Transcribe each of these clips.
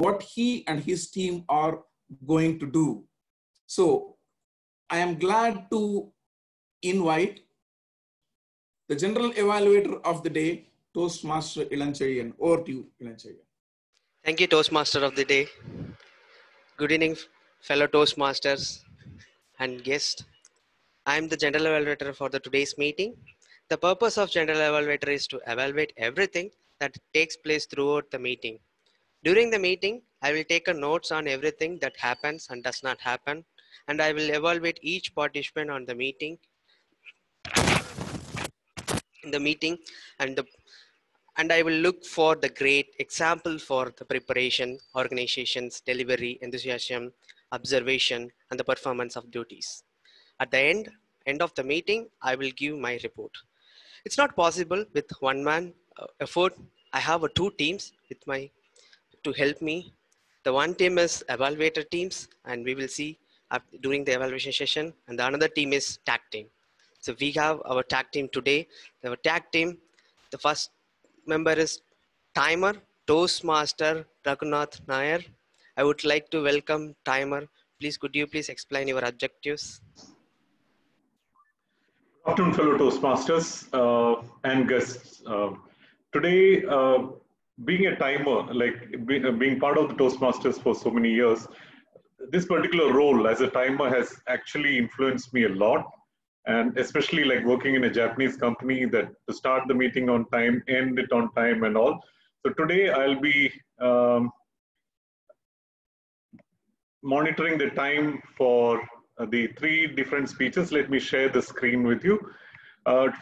what he and his team are going to do. So I am glad to invite the general evaluator of the day, Toastmaster Elanchezhiyan. Over to you, Elanchezhiyan. Thank you, Toastmaster of the day. Good evening, fellow Toastmasters and guests. I am the general evaluator for the today's meeting. The purpose of general evaluator is to evaluate everything that takes place throughout the meeting. During the meeting, I will take a notes on everything that happens and does not happen, and I will evaluate each participant on the meeting, and I will look for the great example for the preparation, organizations, delivery, enthusiasm, observation, and the performance of duties. At the end of the meeting, I will give my report. It's not possible with one man effort. I have two teams to help me. The one team is evaluator teams, and we will see during the evaluation session, and the another team is tag team. So we have our tag team today. Our tag team, the first member is Timer, Toastmaster Raghunath Nair. I would like to welcome Timer. Please, could you please explain your objectives? Good afternoon, fellow Toastmasters and guests. Today, being a timer, like being part of the Toastmasters for so many years, this particular role as a timer has actually influenced me a lot. And especially like working in a Japanese company that to start the meeting on time, end it on time and all. So today I'll be monitoring the time for the 3 different speeches. Let me share the screen with you.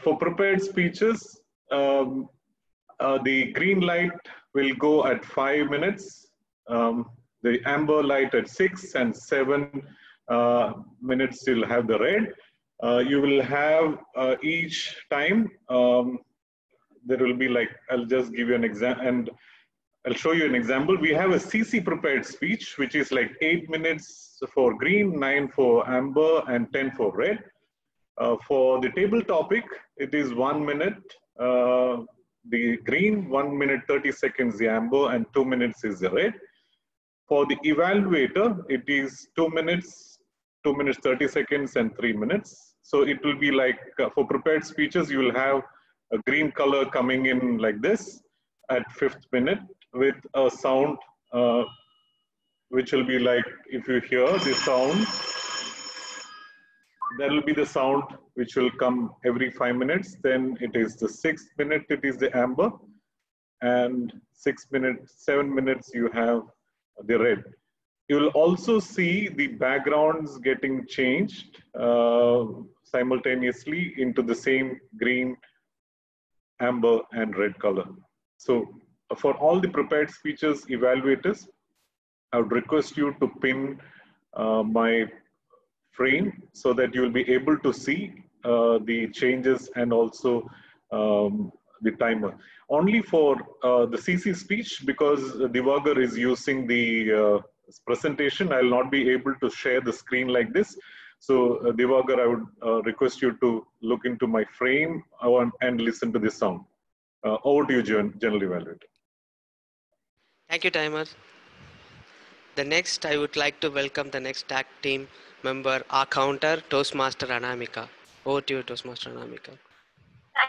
For prepared speeches, the green light will go at 5 minutes, the amber light at 6, and 7 minutes you'll have the red. You will have each time, there will be like, I'll just give you an example and I'll show you an example. We have a CC prepared speech, which is like 8 minutes for green, 9 for amber, and 10 for red. For the table topic, it is 1 minute, the green, 1 minute 30 seconds the amber, and 2 minutes is the red. For the evaluator, it is 2 minutes, 2 minutes 30 seconds, and 3 minutes. So it will be like for prepared speeches, you will have a green color coming in like this at 5th minute with a sound which will be like, if you hear the sound, there will be the sound which will come every 5 minutes. Then it is the 6th minute, it is the amber, and 6 minutes, 7 minutes you have the red. You will also see the backgrounds getting changed simultaneously into the same green, amber, and red color. So for all the prepared speeches evaluators, I would request you to pin my frame so that you will be able to see the changes and also the timer. Only for the CC speech, because Divagar is using the presentation, I will not be able to share the screen like this. So Divagar, I would request you to look into my frame and listen to this sound. Over to you, General Evaluator. Thank you, Timer. The next, I would like to welcome the next tag team member, our counter, Toastmaster Anamika. Over to you, Toastmaster Anamika.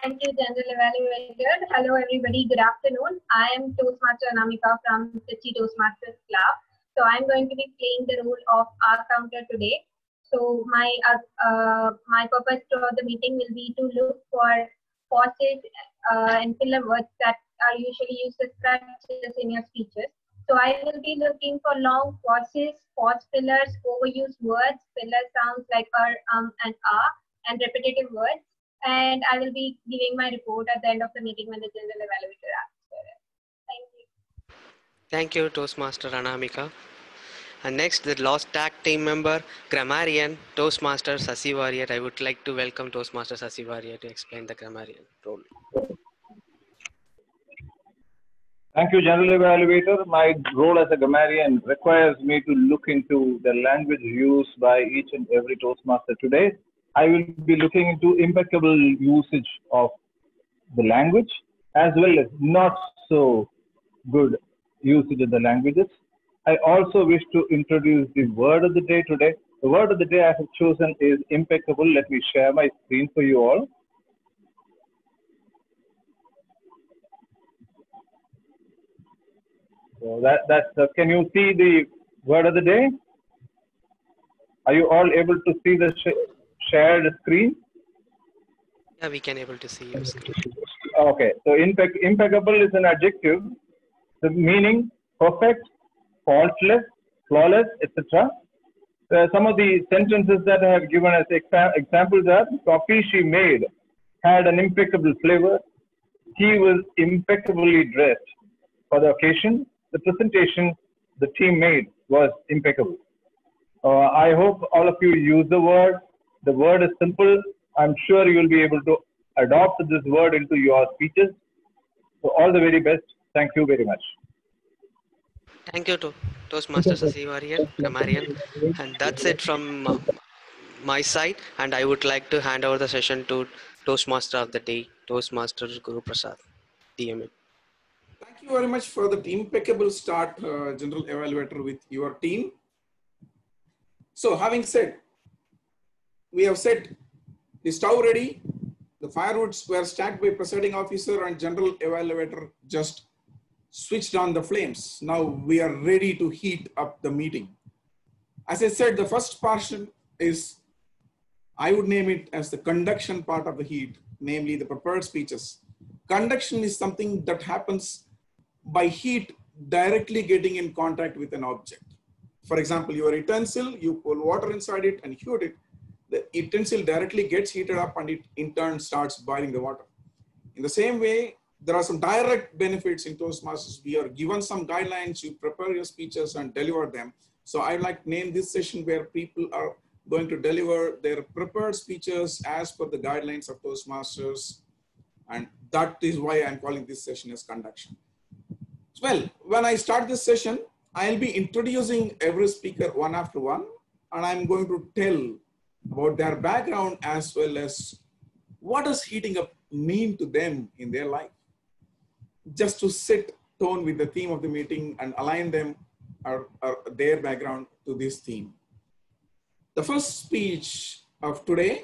Thank you, General Evaluator. Hello, everybody. Good afternoon. I am Toastmaster Anamika from Trichy Toastmasters Club. So I'm going to be playing the role of our counter today. So my purpose throughout the meeting will be to look for pauses and filler words that are usually used as structures in your speeches. So I will be looking for long pauses, pause fillers, overused words, filler sounds like and and repetitive words. And I will be giving my report at the end of the meeting when the General Evaluator asks for it. Thank you. Thank you, Toastmaster Anamika. And next, the last tag team member, Grammarian, Toastmaster Sasi Warrior. I would like to welcome Toastmaster Sasi Warrior to explain the grammarian role. Thank you, General Evaluator. My role as a grammarian requires me to look into the language used by each and every Toastmaster today. I will be looking into impeccable usage of the language as well as not so good usage of the languages. I also wish to introduce the word of the day today. The word of the day I have chosen is impeccable. Let me share my screen for you all. So can you see the word of the day? Are you all able to see the shared screen? Yeah, we can able to see your screen. Okay, so impeccable is an adjective, the meaning perfect, faultless, flawless, etc. Some of the sentences that I have given as examples are: the coffee she made had an impeccable flavor. He was impeccably dressed for the occasion. The presentation the team made was impeccable. I hope all of you use the word. The word is simple. I'm sure you will be able to adopt this word into your speeches. So all the very best. Thank you very much. Thank you to Toastmasters Asivariyar, Grammarian. And that's it from my side. And I would like to hand over the session to Toastmaster of the day, Toastmaster Guruprasad, DMA. Thank you very much for the impeccable start, General Evaluator, with your team. So having said, we have set the stove ready, the firewoods were stacked by presiding officer and General Evaluator just switched on the flames. Now we are ready to heat up the meeting. As I said, the first portion is, I would name it as the conduction part of the heat, namely the prepared speeches. Conduction is something that happens by heat directly getting in contact with an object. For example, your utensil, you pour water inside it and heat it. The utensil directly gets heated up and it in turn starts boiling the water. In the same way, there are some direct benefits in Toastmasters. We are given some guidelines, you prepare your speeches and deliver them. So I'd like to name this session where people are going to deliver their prepared speeches as per the guidelines of Toastmasters. And that is why I'm calling this session as conduction. Well, when I start this session, I'll be introducing every speaker one after one, and I'm going to tell about their background as well as what does heating up mean to them in their life, just to set tone with the theme of the meeting and align them or their background to this theme. The first speech of today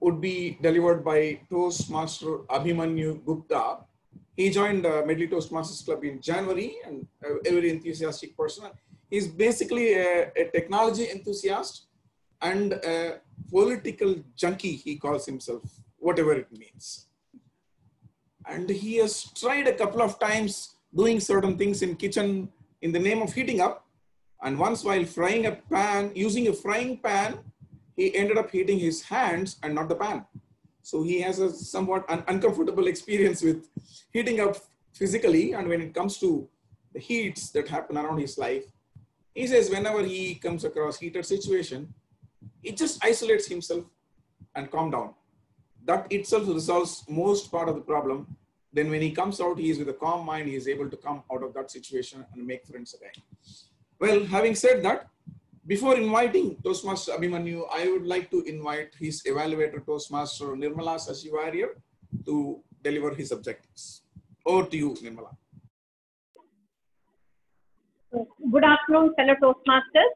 would be delivered by Toastmaster Abhimanyu Gupta. He joined the Medley Toastmasters Club in January and a very enthusiastic person. He's basically a technology enthusiast and a political junkie, he calls himself, whatever it means. And he has tried a couple of times doing certain things in kitchen in the name of heating up. And once while frying a pan, using a frying pan, he ended up heating his hands and not the pan. So he has a somewhat uncomfortable experience with heating up physically. And when it comes to the heats that happen around his life, he says whenever he comes across heated situation, he just isolates himself and calm down. That itself resolves most part of the problem. Then when he comes out, he is with a calm mind, he is able to come out of that situation and make friends again. Well, having said that, before inviting Toastmaster Abhimanyu, I would like to invite his evaluator, Toastmaster Nirmala Sasivariyar, to deliver his objectives. Over to you, Nirmala. Good afternoon, fellow Toastmasters.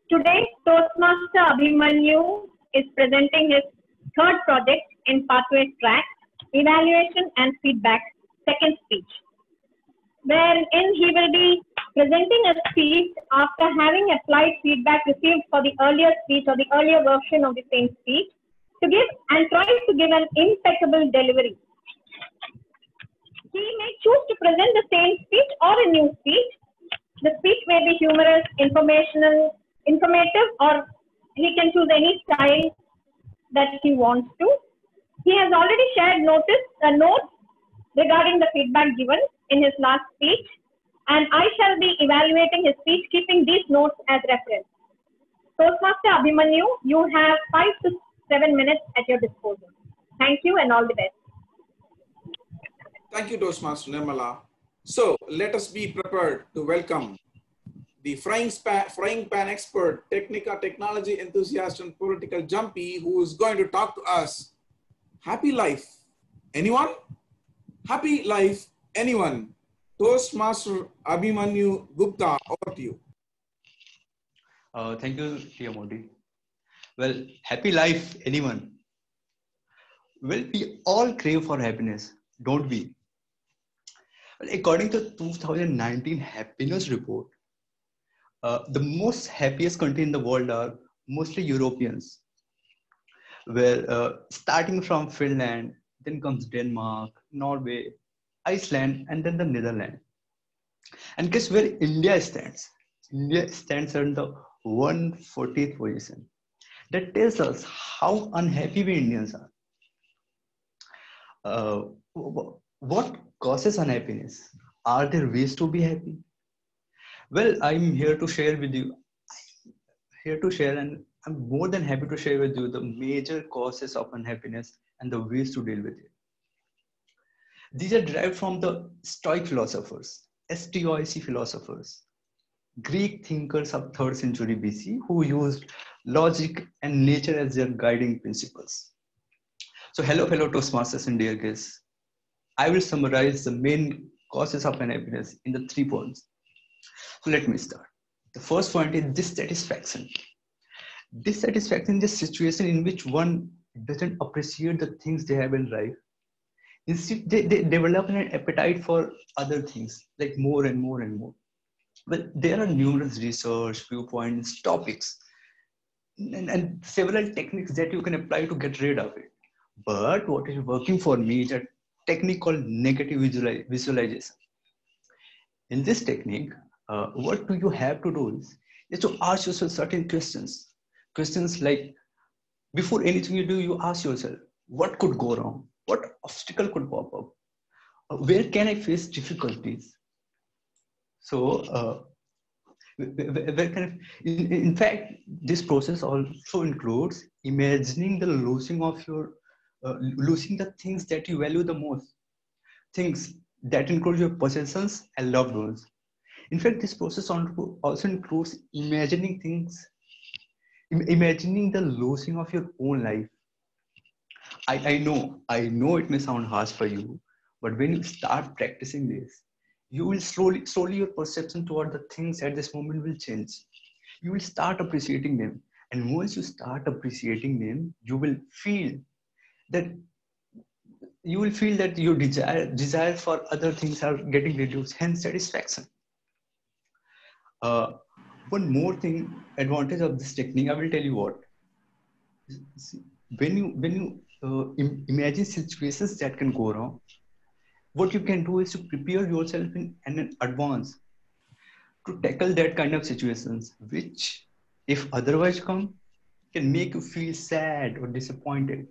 Today, Toastmaster Abhimanyu is presenting his third project in Pathways Track, Evaluation and Feedback, second speech, wherein he will be presenting a speech after having applied feedback received for the earlier speech or the earlier version of the same speech to give and try to give an impeccable delivery. He may choose to present the same speech or a new speech. The speech may be humorous, informative, or he can choose any style that he wants to. He has already shared notes regarding the feedback given in his last speech, and I shall be evaluating his speech keeping these notes as reference. Toastmaster Abhimanyu, you have 5 to 7 minutes at your disposal. Thank you and all the best. Thank you, Toastmaster Nirmala. So let us be prepared to welcome the frying pan expert, technology enthusiast and political jumpy who is going to talk to us. Happy life, anyone? Happy life, anyone? Toastmaster Abhimanyu Gupta, over to you. Thank you, Leo. Well, happy life, anyone? Well, we all crave for happiness, don't we? Well, according to 2019 happiness report, the most happiest country in the world are mostly Europeans, where starting from Finland, then comes Denmark, Norway, Iceland, and then the Netherlands. And guess where India stands? India stands on the 140th position. That tells us how unhappy we Indians are. What causes unhappiness? Are there ways to be happy? Well, I'm here to share with you. Here to share, and I'm more than happy to share with you the major causes of unhappiness and the ways to deal with it. These are derived from the Stoic philosophers, Stoic philosophers, Greek thinkers of 3rd century BC who used logic and nature as their guiding principles. So hello, fellow Toastmasters and dear guests. I will summarize the main causes of unhappiness in the 3 points. So let me start. The first point is dissatisfaction. Dissatisfaction is a situation in which one doesn't appreciate the things they have in life. Instead, they develop an appetite for other things, like more and more and more. Well, there are numerous research, viewpoints, topics, and several techniques that you can apply to get rid of it. But what is working for me is a technique called negative visualization. In this technique, what do you have to do is to ask yourself certain questions. Questions like, before anything you do, you ask yourself, what could go wrong? What obstacle could pop up? Where can I face difficulties? So, where can in fact, this process also includes imagining the losing of your, losing the things that you value the most. Things that include your possessions and loved ones. In fact, this process also includes imagining things, imagining the losing of your own life. I know it may sound harsh for you, but when you start practicing this, you will slowly your perception toward the things at this moment will change. You will start appreciating them. And once you start appreciating them, you will feel that your desire for other things are getting reduced, hence satisfaction. One more thing, advantage of this technique, I will tell you what. When you imagine situations that can go wrong, what you can do is to prepare yourself in advance to tackle that kind of situations, which, if otherwise come, can make you feel sad or disappointed.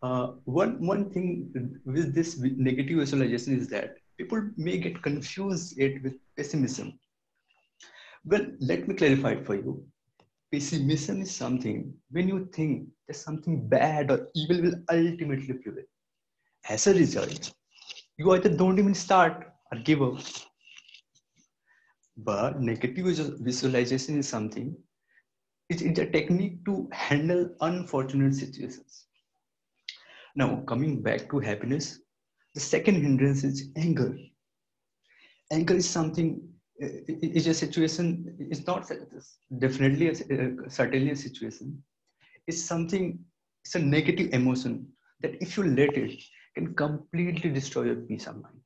One thing with this negative visualization is that people may get confused it with pessimism. Well, let me clarify it for you. Pessimism is something when you think that something bad or evil will ultimately prevail. As a result, you either don't even start or give up. But negative visualization is something, it's a technique to handle unfortunate situations. Now, coming back to happiness, the second hindrance is anger. Anger is something, is a situation, it's not definitely, certainly a situation. It's something, it's a negative emotion that if you let it, can completely destroy your peace of mind.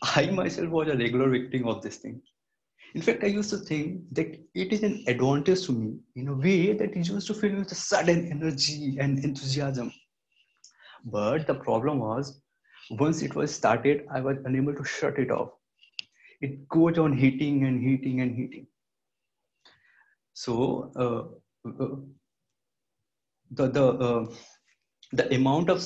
I myself was a regular victim of this thing. In fact, I used to think that it is an advantage to me in a way that it used to fill me with a sudden energy and enthusiasm. But the problem was, once it was started, I was unable to shut it off. It goes on heating and heating and heating. So the amount of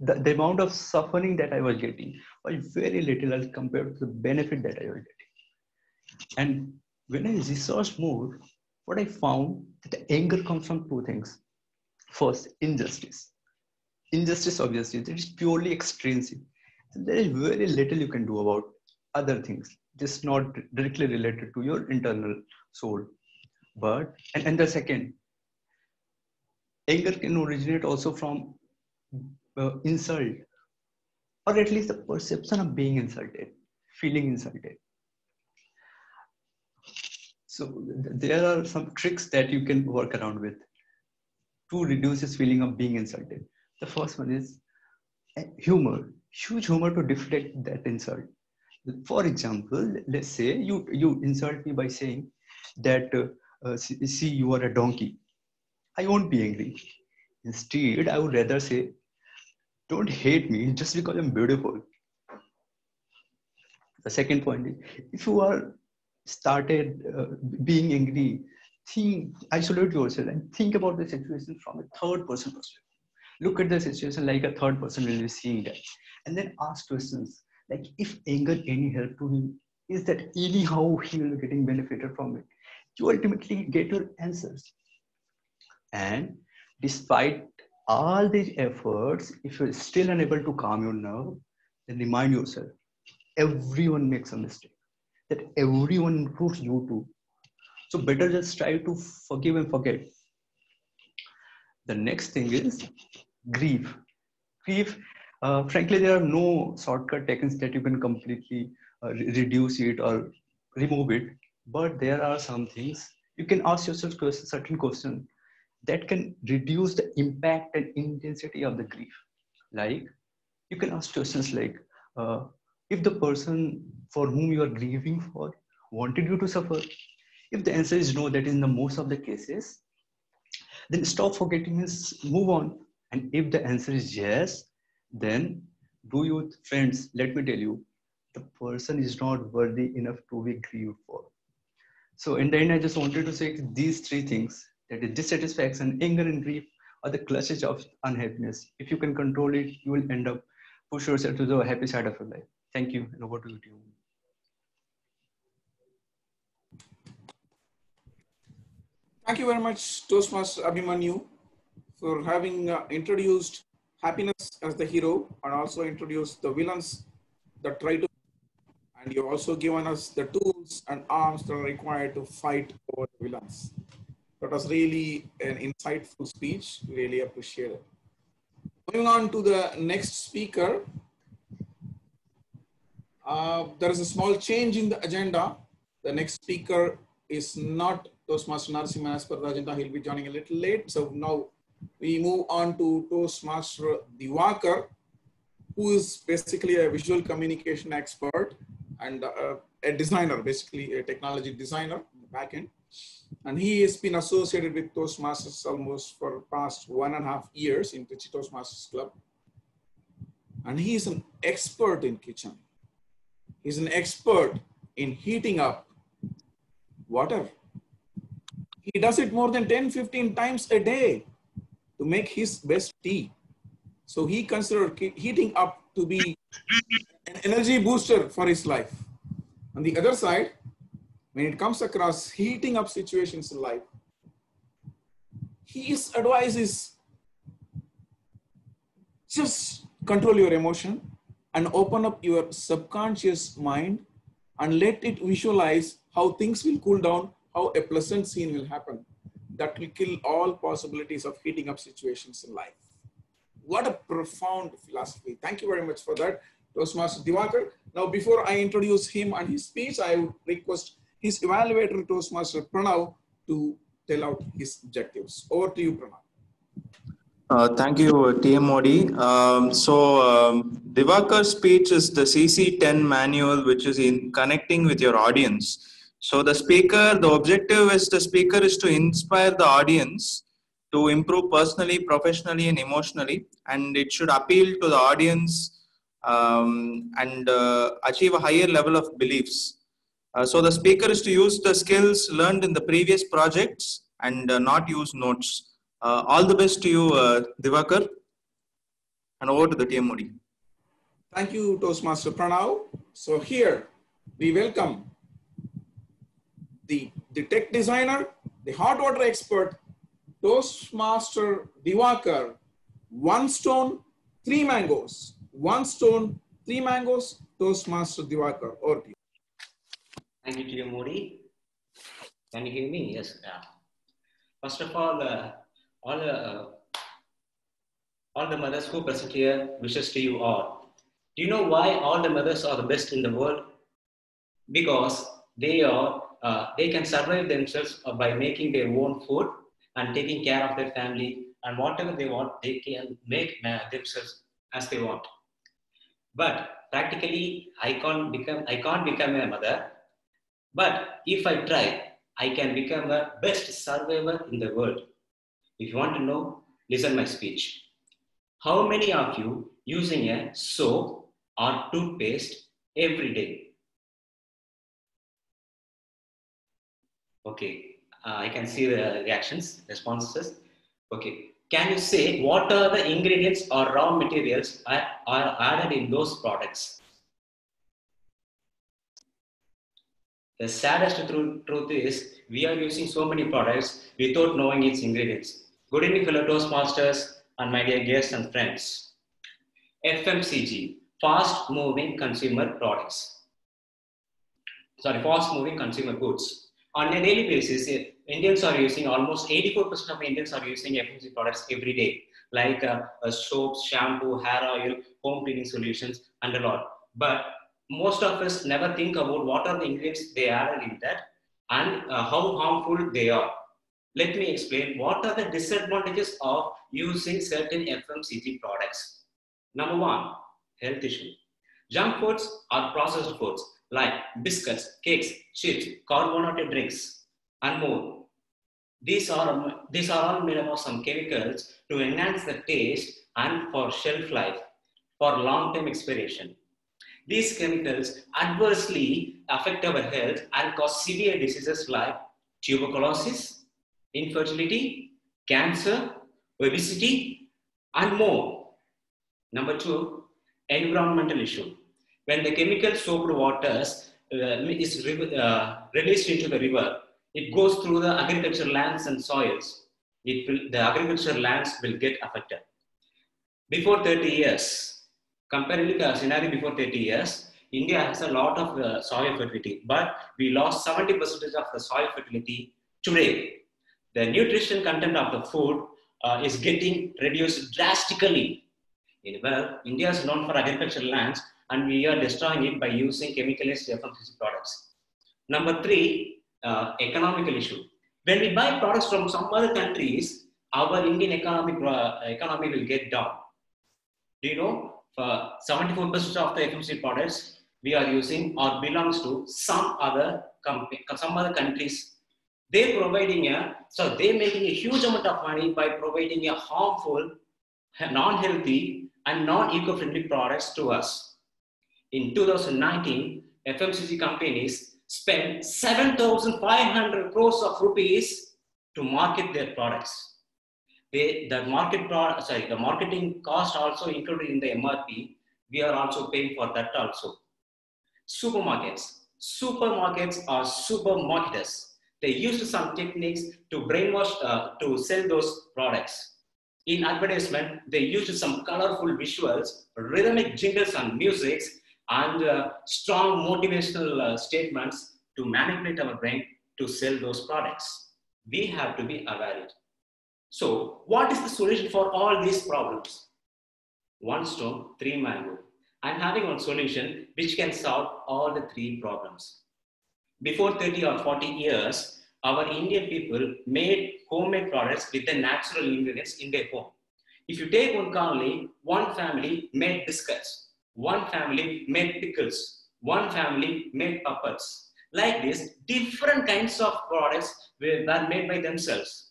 the amount of suffering that I was getting was very little as compared to the benefit that I was getting. And when I researched more, what I found that the anger comes from 2 things. First, injustice. Injustice, obviously, that is purely extrinsic. And there is very little you can do about other things, just not directly related to your internal soul. But, and the second, anger can originate also from insult. or at least the perception of being insulted, feeling insulted. So there are some tricks that you can work around with to reduce this feeling of being insulted. The first one is humor, huge humor to deflect that insult. For example, let's say you insult me by saying that, see, you are a donkey. I won't be angry. Instead, I would rather say, don't hate me just because I'm beautiful. The second point is, if you are started being angry, isolate yourself and think about the situation from a third person perspective. Look at the situation like a third person will be seeing that. And then ask questions like, if anger any help to him, is that anyhow he will be getting benefited from it? You ultimately get your answers. And despite all these efforts, if you're still unable to calm your nerve, then remind yourself, everyone makes a mistake, that everyone includes you too. So better just try to forgive and forget. The next thing is grief. Grief, frankly, there are no shortcut techniques that you can completely reduce it or remove it. But there are some things you can ask yourself certain questions that can reduce the impact and intensity of the grief. Like, you can ask questions like, if the person for whom you are grieving for wanted you to suffer. If the answer is no, that is in the most of the cases, then stop forgetting and move on. And if the answer is yes, then do you, friends, let me tell you, the person is not worthy enough to be grieved for. So in the end, I just wanted to say these three things, that is dissatisfaction, anger, and grief are the clutches of unhappiness. If you can control it, you will end up push yourself to the happy side of your life. Thank you, and over to you. Thank you very much, Toastmaster Abhimanyu, for having introduced happiness as the hero and also introduced the villains that try to, and you've also given us the tools and arms that are required to fight over the villains. That was really an insightful speech. Really appreciate it. Moving on to the next speaker. There is a small change in the agenda. The next speaker is not Toastmaster Narasimhan as per the agenda. He'll be joining a little late. So now we move on to Toastmaster Diwakar, who is basically a visual communication expert and a designer, basically a technology designer in the back end. And he has been associated with Toastmasters almost for the past 1.5 years in Trichy Toastmasters Club. And he is an expert in kitchen. He's an expert in heating up water. He does it more than 10-15 times a day to make his best tea. So he considered heating up to be an energy booster for his life. On the other side, when it comes across heating up situations in life, his advice is just control your emotion and open up your subconscious mind and let it visualize how things will cool down, how a pleasant scene will happen. That will kill all possibilities of heating up situations in life. What a profound philosophy. Thank you very much for that, Toastmaster Diwakar. Now, before I introduce him and his speech, I would request his evaluator, Toastmaster Pranav, to tell out his objectives. Over to you, Pranav. Thank you, TM Modi. Diwakar's speech is the CC10 manual, which is in connecting with your audience. So the objective is the speaker is to inspire the audience to improve personally, professionally, and emotionally. And it should appeal to the audience and achieve a higher level of beliefs. So the speaker is to use the skills learned in the previous projects and not use notes. All the best to you, Diwakar. And over to the TM Modi. Thank you, Toastmaster Pranav. So here we welcome the tech designer, the hot water expert, Toastmaster Diwakar. 1 stone, 3 mangoes. 1 stone, 3 mangoes. Toastmaster Diwakar. Over to you. Thank you, TM Modi. Can you hear me? Yes. Yeah. First of all the mothers who present here, wishes to you all. Do you know why all the mothers are the best in the world? Because they can survive themselves by making their own food and taking care of their family, and whatever they want, they can make themselves as they want. But practically, I can't become a mother. But if I try, I can become the best survivor in the world. If you want to know, listen my speech. How many of you using a soap or toothpaste every day? Okay, I can see the reactions, responses. Okay, can you say what are the ingredients or raw materials are added in those products? The saddest truth is we are using so many products without knowing its ingredients. Good evening, fellow Toastmasters and my dear guests and friends. FMCG, fast-moving consumer products. Sorry, fast-moving consumer goods. On a daily basis, Indians are using, almost 84% of Indians are using FMCG products every day, like soaps, shampoo, hair oil, home cleaning solutions, and a lot. But most of us never think about what are the ingredients they added in that and how harmful they are. Let me explain what are the disadvantages of using certain FMCG products. Number one, health issue. Junk foods or processed foods like biscuits, cakes, chips, carbonated drinks, and more. These are all made up of some chemicals to enhance the taste and for shelf life, for long-term expiration. These chemicals adversely affect our health and cause severe diseases like tuberculosis, infertility, cancer, obesity, and more. Number two, environmental issue. When the chemical soaked waters is released into the river, it goes through the agricultural lands and soils. The agricultural lands will get affected. Before 30 years, comparing the scenario before 30 years, India has a lot of soil fertility, but we lost 70% of the soil fertility today. The nutrition content of the food is getting reduced drastically. Well, India is known for agricultural lands, and we are destroying it by using chemicalized FMCG products. Number three, economical issue. When we buy products from some other countries, our Indian economy will get down. Do you know, 74% of the FMCG products we are using or belongs to some other countries. They're making a huge amount of money by providing a harmful, non-healthy, and non-eco-friendly products to us. In 2019, FMCG companies spent 7,500 crores of rupees to market their products. The marketing cost also included in the MRP. We are also paying for that also. Supermarkets are super marketers. They used some techniques to brainwash to sell those products. In advertisement, they used some colorful visuals, rhythmic jingles and musics, and strong motivational statements to manipulate our brain to sell those products. We have to be aware. So, what is the solution for all these problems? One stone, three mango. I'm having one solution which can solve all the three problems. Before 30 or 40 years, our Indian people made homemade products with the natural ingredients in their home. If you take one colony, one family made biscuits, one family made pickles, one family made puppets. Like this, different kinds of products were made by themselves.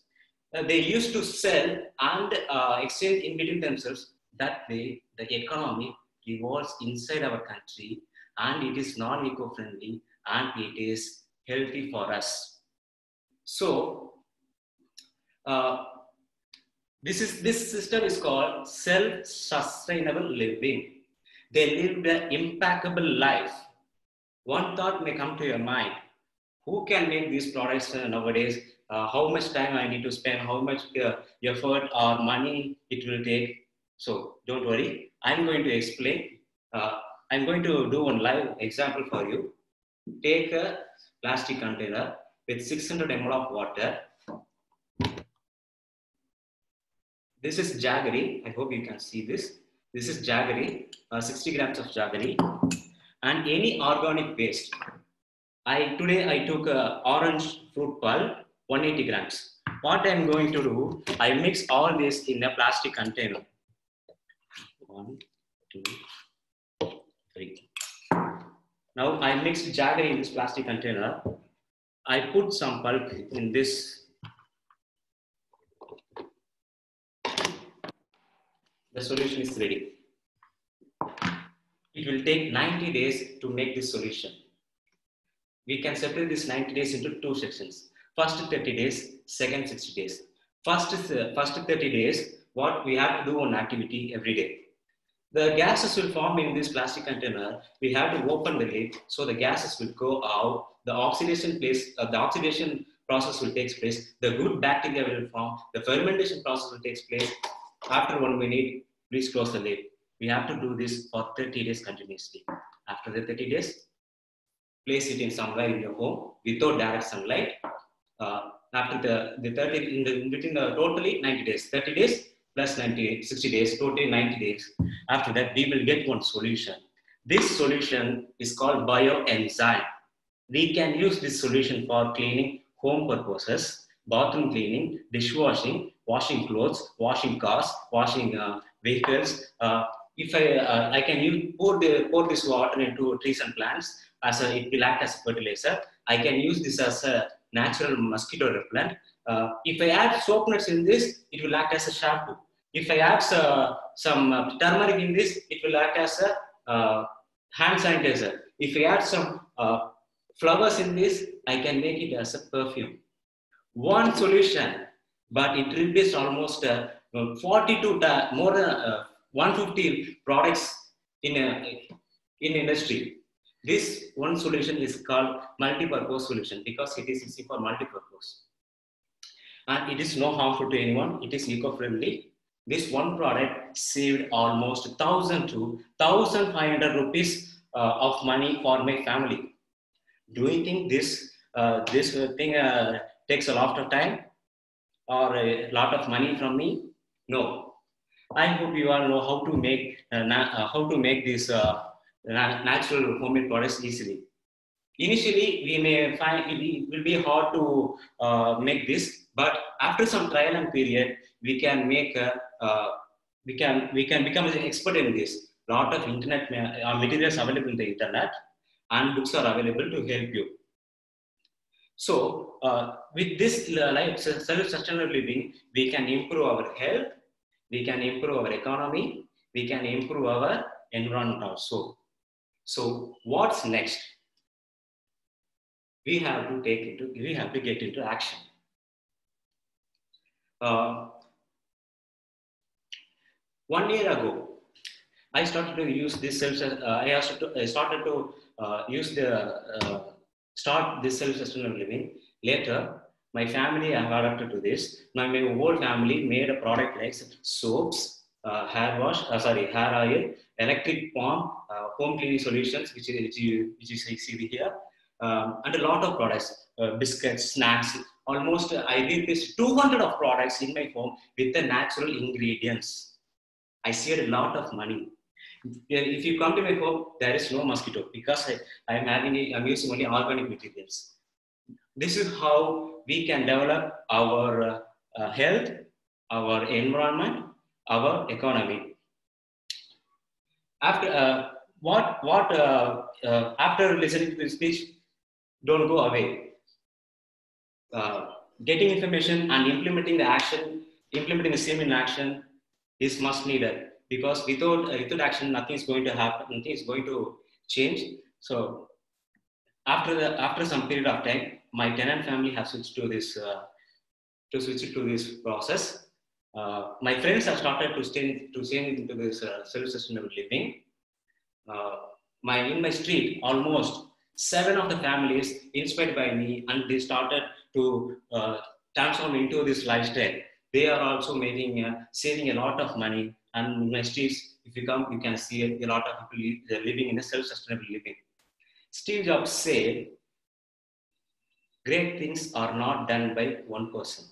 They used to sell and exchange in between themselves. That way, the economy evolves inside our country, and it is non-eco-friendly and it is healthy for us. So, this system is called self-sustainable living. They lived an impeccable life. One thought may come to your mind: who can make these products nowadays? How much time I need to spend? How much effort or money it will take? So don't worry. I'm going to explain. I'm going to do one live example for you. Take a plastic container with 600 ml of water. This is jaggery. I hope you can see this. This is jaggery, 60 grams of jaggery, and any organic waste. Today I took orange fruit pulp, 180 grams. What I'm going to do, I mix all this in a plastic container. 1, 2, 3. Now I mixed jaggery in this plastic container. I put some pulp in this. The solution is ready. It will take 90 days to make this solution. We can separate this 90 days into 2 sections. First 30 days, second 60 days. First 30 days, what we have to do one activity every day. The gases will form in this plastic container. We have to open the lid so the gases will go out. The oxidation process will take place. The good bacteria will form. The fermentation process will take place. After 1 minute, please close the lid. We have to do this for 30 days continuously. After the 30 days, place it in somewhere in your home without direct sunlight. After the 30, in between the totally 90 days, 30 days plus 60 days, totally 90 days. After that, we will get one solution. This solution is called bioenzyme. We can use this solution for cleaning home purposes, bathroom cleaning, dishwashing, washing clothes, washing cars, washing vehicles. If I can pour this water into trees and plants, it will act as a fertilizer. I can use this as a natural mosquito repellent. If I add soap nuts in this, it will act as a shampoo. If I add some turmeric in this, it will act as a hand sanitizer. If I add some flowers in this, I can make it as a perfume. One solution, but it replaces almost 42 more than 150 products in industry. This one solution is called multi-purpose solution because it is easy for multi-purpose. And it is no harmful to anyone. It is eco-friendly. This one product saved almost 1,000 to 1,500 rupees of money for my family. Do you think this thing takes a lot of time or a lot of money from me? No. I hope you all know how to make these natural homemade products easily. Initially, we may find it will be hard to make this, but after some trial and period, we can make we can become an expert in this. Lot of internet materials available in the internet, and books are available to help you. So, with this self-sustainable living, we can improve our health, we can improve our economy, we can improve our environment also. So, what's next? We have to get into action. 1 year ago, I started to use this start this self-sustainable living. Later, my family have adapted to this. Now, my whole family made a product like soaps, hair oil, electric palm, home cleaning solutions, which you see here, and a lot of products, biscuits, snacks. Almost I did this 200 of products in my home with the natural ingredients. I saved a lot of money. If you come to my home, there is no mosquito because I'm using only organic materials. This is how we can develop our health, our environment, our economy. After after listening to this speech, don't go away. Getting information and implementing the same in action is must needed. Because without action, nothing is going to happen, nothing is going to change. So after some period of time, my tenant family has switched to this process. My friends have started to stay into this self-sustainable living. In my street, almost 7 of the families inspired by me, and they started to transform into this lifestyle. They are also saving a lot of money. And in my streets, if you come, you can see a lot of people living in a self-sustainable living. Steve Jobs said, great things are not done by one person.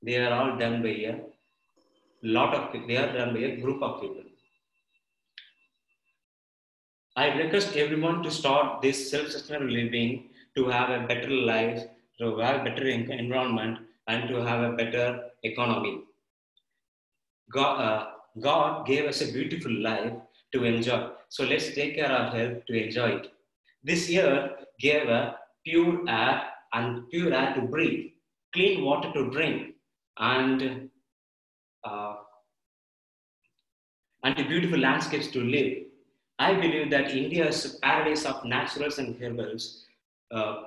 They are all done by a group of people. I request everyone to start this self-sustainable living to have a better life, to have a better environment, and to have a better economy. God gave us a beautiful life to enjoy. So let's take care of our health to enjoy it. This year gave a pure air to breathe, clean water to drink, and beautiful landscapes to live. I believe that India's paradise of naturals and herbals.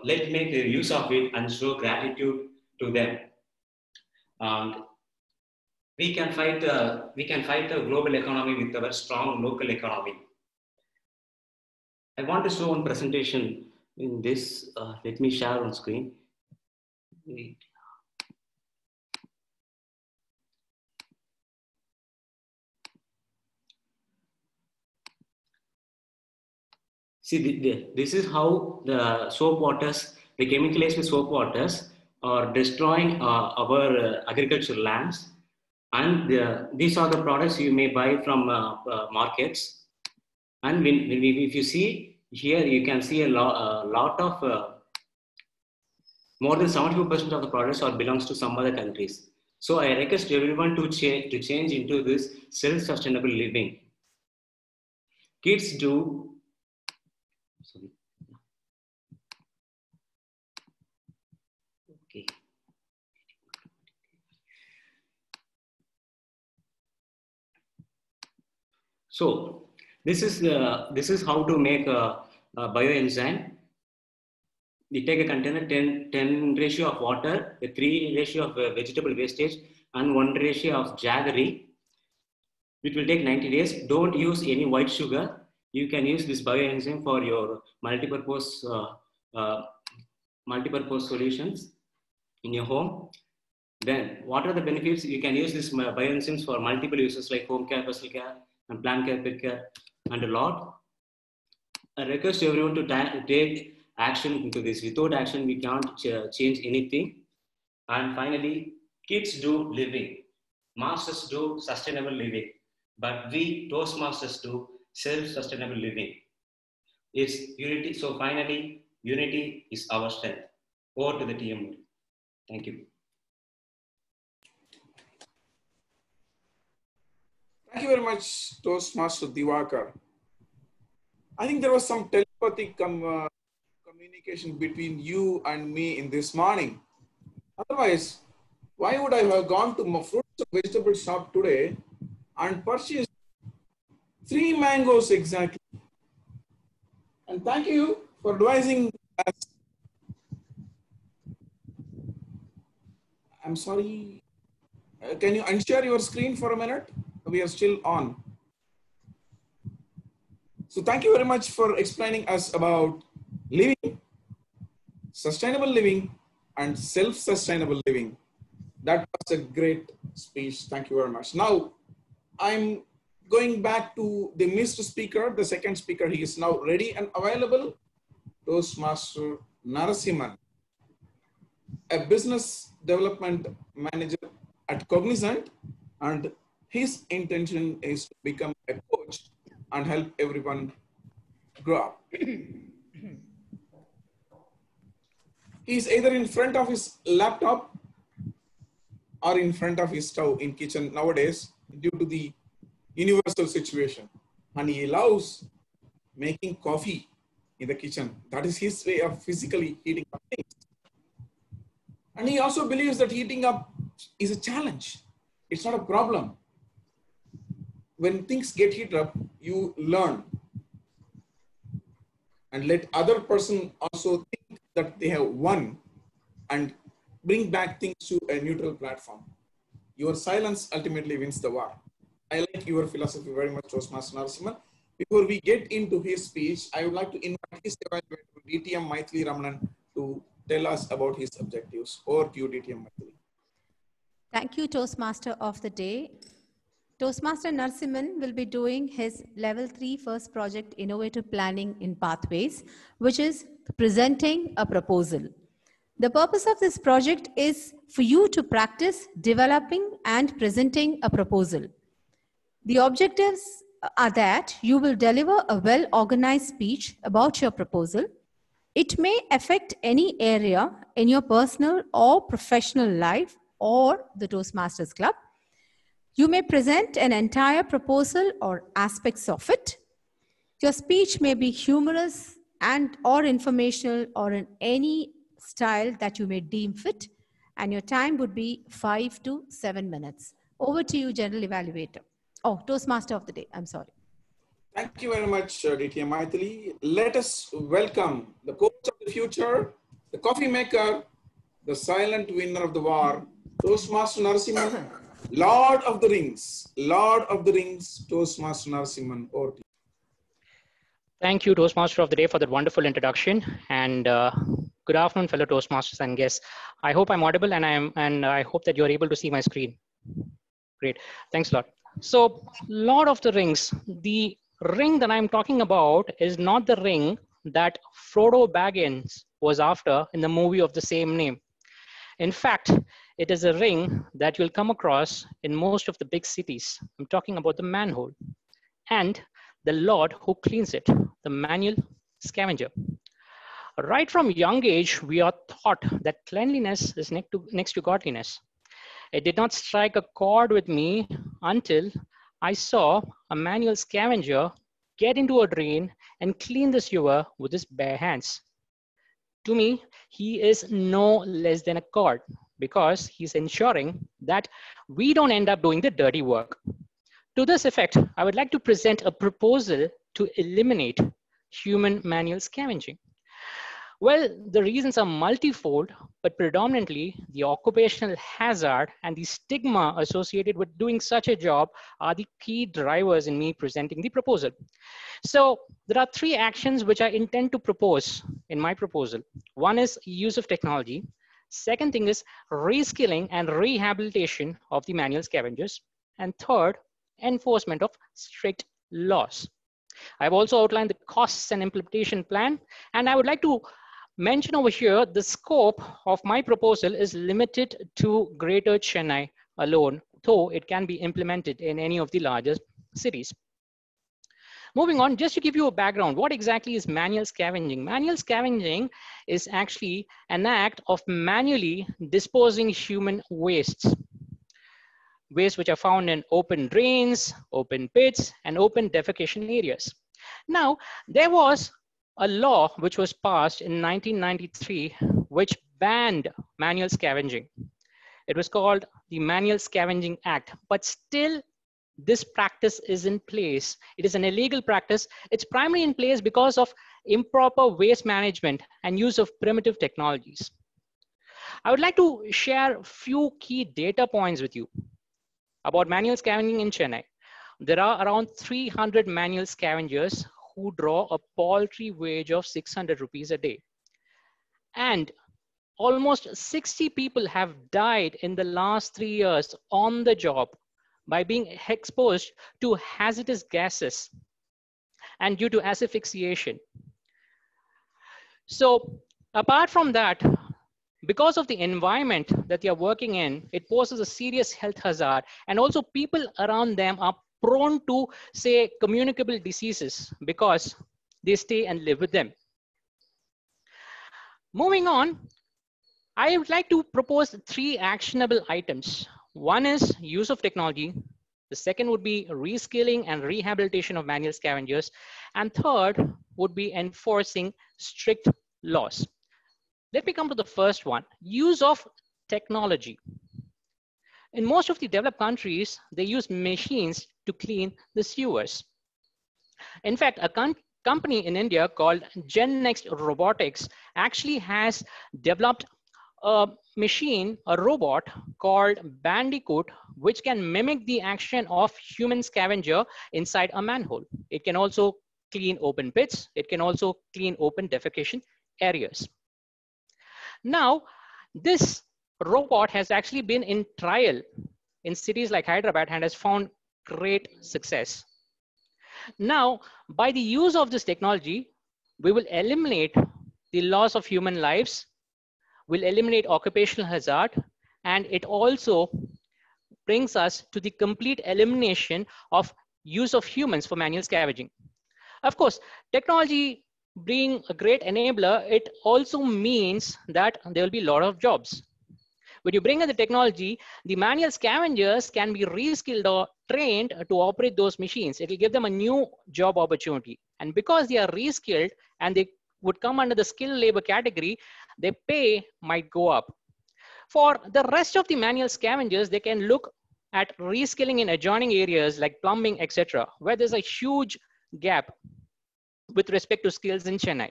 Let's make use of it and show gratitude to them. And we can fight the global economy with our strong local economy. I want to show one presentation in this. Let me share on screen. Wait. See, this is how the soap waters, the chemicalized soap waters, are destroying our agricultural lands. And these are the products you may buy from markets. And if you see here, you can see a lot of more than 74% of the products belongs to some other countries. So I request everyone to change into this self-sustainable living. Kids do. Sorry. Okay. So this is how to make a bioenzyme. We take a container, 10 ratio of water, a 3 ratio of vegetable wastage, and 1 ratio of jaggery. It will take 90 days. Don't use any white sugar. You can use this bioenzyme for your multi-purpose solutions in your home. Then, what are the benefits? You can use these bioenzymes for multiple uses like home care, personal care, and plant care, pet care, and a lot. I request everyone to take action into this. Without action, we can't change anything. And finally, kids do living. Masters do sustainable living. But we Toastmasters do self-sustainable living. It's unity. So finally, unity is our strength. Over to the TM. Thank you. Thank you very much, Toastmaster Diwakar. I think there was some telepathic communication between you and me in this morning. Otherwise, why would I have gone to my fruits and vegetable shop today and purchased 3 mangoes exactly? And thank you for advising us. I'm sorry. Can you unshare your screen for a minute? We are still on. So thank you very much for explaining us about living, sustainable living, and self-sustainable living. That was a great speech. Thank you very much. Now, I'm going back to the missed speaker, the second speaker. He is now ready and available. Toastmaster Narasimhan, a business development manager at Cognizant, and his intention is to become a coach and help everyone grow up. He's either in front of his laptop or in front of his stove in kitchen nowadays due to the universal situation. And he loves making coffee in the kitchen. That is his way of physically heating up things. And he also believes that heating up is a challenge. It's not a problem. When things get heated up, you learn and let other person also think that they have won and bring back things to a neutral platform. Your silence ultimately wins the war. I like your philosophy very much, Toastmaster Narasimhan. Before we get into his speech, I would like to invite his evaluator, DTM Maithili Ramanan, to tell us about his objectives. Over to you, DTM Maithili. Thank you, Toastmaster of the day. Toastmaster Narasimhan will be doing his Level 3 First Project Innovative Planning in Pathways, which is presenting a proposal. The purpose of this project is for you to practice developing and presenting a proposal. The objectives are that you will deliver a well-organized speech about your proposal. It may affect any area in your personal or professional life or the Toastmasters Club. You may present an entire proposal or aspects of it. Your speech may be humorous and or informational or in any style that you may deem fit, and your time would be 5 to 7 minutes. Over to you, General Evaluator. Oh, Toastmaster of the Day, I'm sorry. Thank you very much, DTM Maithili. Let us welcome the coach of the future, the coffee maker, the silent winner of the war, Toastmaster Narasimhan, Lord of the Rings, Toastmaster Narasimhan. Over to you. Thank you, Toastmaster of the Day, for that wonderful introduction. And good afternoon, fellow Toastmasters and guests. I hope I'm audible, and I hope that you're able to see my screen. Great, thanks a lot. So, Lord of the Rings, the ring that I'm talking about is not the ring that Frodo Baggins was after in the movie of the same name. In fact, it is a ring that you'll come across in most of the big cities. I'm talking about the manhole and the Lord who cleans it, the manual scavenger. Right from young age, we are taught that cleanliness is next to godliness. It did not strike a chord with me until I saw a manual scavenger get into a drain and clean the sewer with his bare hands. To me, he is no less than a god because he's ensuring that we don't end up doing the dirty work. To this effect, I would like to present a proposal to eliminate human manual scavenging. Well, the reasons are multifold, but predominantly the occupational hazard and the stigma associated with doing such a job are the key drivers in me presenting the proposal. So there are 3 actions which I intend to propose in my proposal. One is use of technology. Second thing is reskilling and rehabilitation of the manual scavengers. And third, enforcement of strict laws. I've also outlined the costs and implementation plan, and I would like to mention over here the scope of my proposal is limited to Greater Chennai alone, though it can be implemented in any of the larger cities. Moving on, just to give you a background, what exactly is manual scavenging? Manual scavenging is actually an act of manually disposing human wastes. Wastes which are found in open drains, open pits, and open defecation areas. Now, there was a law which was passed in 1993, which banned manual scavenging. It was called the Manual Scavenging Act, but still this practice is in place. It is an illegal practice. It's primarily in place because of improper waste management and use of primitive technologies. I would like to share a few key data points with you about manual scavenging in Chennai. There are around 300 manual scavengers who draw a paltry wage of 600 rupees a day. And almost 60 people have died in the last 3 years on the job by being exposed to hazardous gases and due to asphyxiation. So apart from that, because of the environment that they are working in, it poses a serious health hazard, and also people around them are prone to, say, communicable diseases because they stay and live with them. Moving on, I would like to propose 3 actionable items. One is use of technology. The second would be reskilling and rehabilitation of manual scavengers. And third would be enforcing strict laws. Let me come to the first one, use of technology. In most of the developed countries, they use machines to clean the sewers. In fact, a company in India called GenNext Robotics actually has developed a machine, a robot called Bandicoot, which can mimic the action of human scavenger inside a manhole. It can also clean open pits. It can also clean open defecation areas. Now, this robot has actually been in trial in cities like Hyderabad and has found great success. Now, by the use of this technology, we will eliminate the loss of human lives, will eliminate occupational hazard, and it also brings us to the complete elimination of use of humans for manual scavenging. Of course, technology being a great enabler, it also means that there will be a lot of jobs. When you bring in the technology, the manual scavengers can be reskilled or trained to operate those machines. It will give them a new job opportunity. And because they are reskilled and they would come under the skilled labor category, their pay might go up. For the rest of the manual scavengers, they can look at reskilling in adjoining areas like plumbing, etc., where there's a huge gap with respect to skills in Chennai.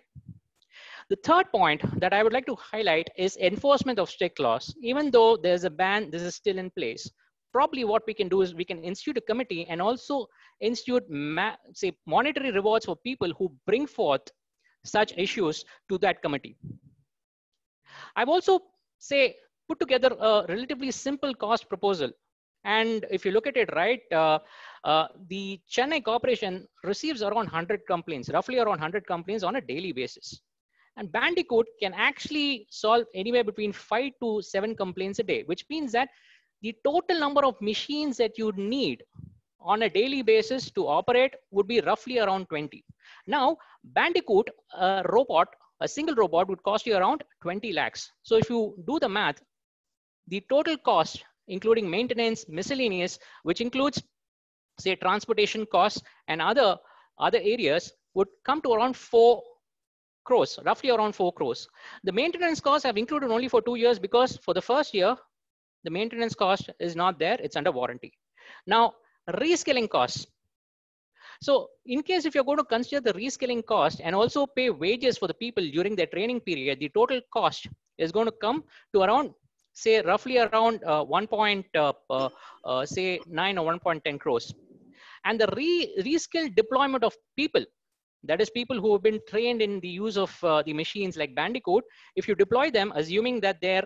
The third point that I would like to highlight is enforcement of strict laws. Even though there's a ban, this is still in place. Probably what we can do is we can institute a committee and also institute monetary rewards for people who bring forth such issues to that committee. I've also put together a relatively simple cost proposal. And if you look at it, right, the Chennai Corporation receives around 100 complaints, roughly around 100 complaints on a daily basis. And Bandicoot can actually solve anywhere between 5 to 7 complaints a day, which means that the total number of machines that you need on a daily basis to operate would be roughly around 20. Now, Bandicoot, a single robot would cost you around 20 lakhs. So if you do the math, the total cost, including maintenance, miscellaneous, which includes, say, transportation costs and other areas, would come to around 4 crores, roughly around 4 crores. The maintenance costs have included only for 2 years because for the first year, the maintenance cost is not there, it's under warranty. Now, reskilling costs. So in case if you're going to consider the reskilling cost and also pay wages for the people during their training period, the total cost is going to come to around, say, roughly around 9 or 1.10 crores. And the reskill deployment of people, that is people who have been trained in the use of the machines like Bandicoot, if you deploy them, assuming that their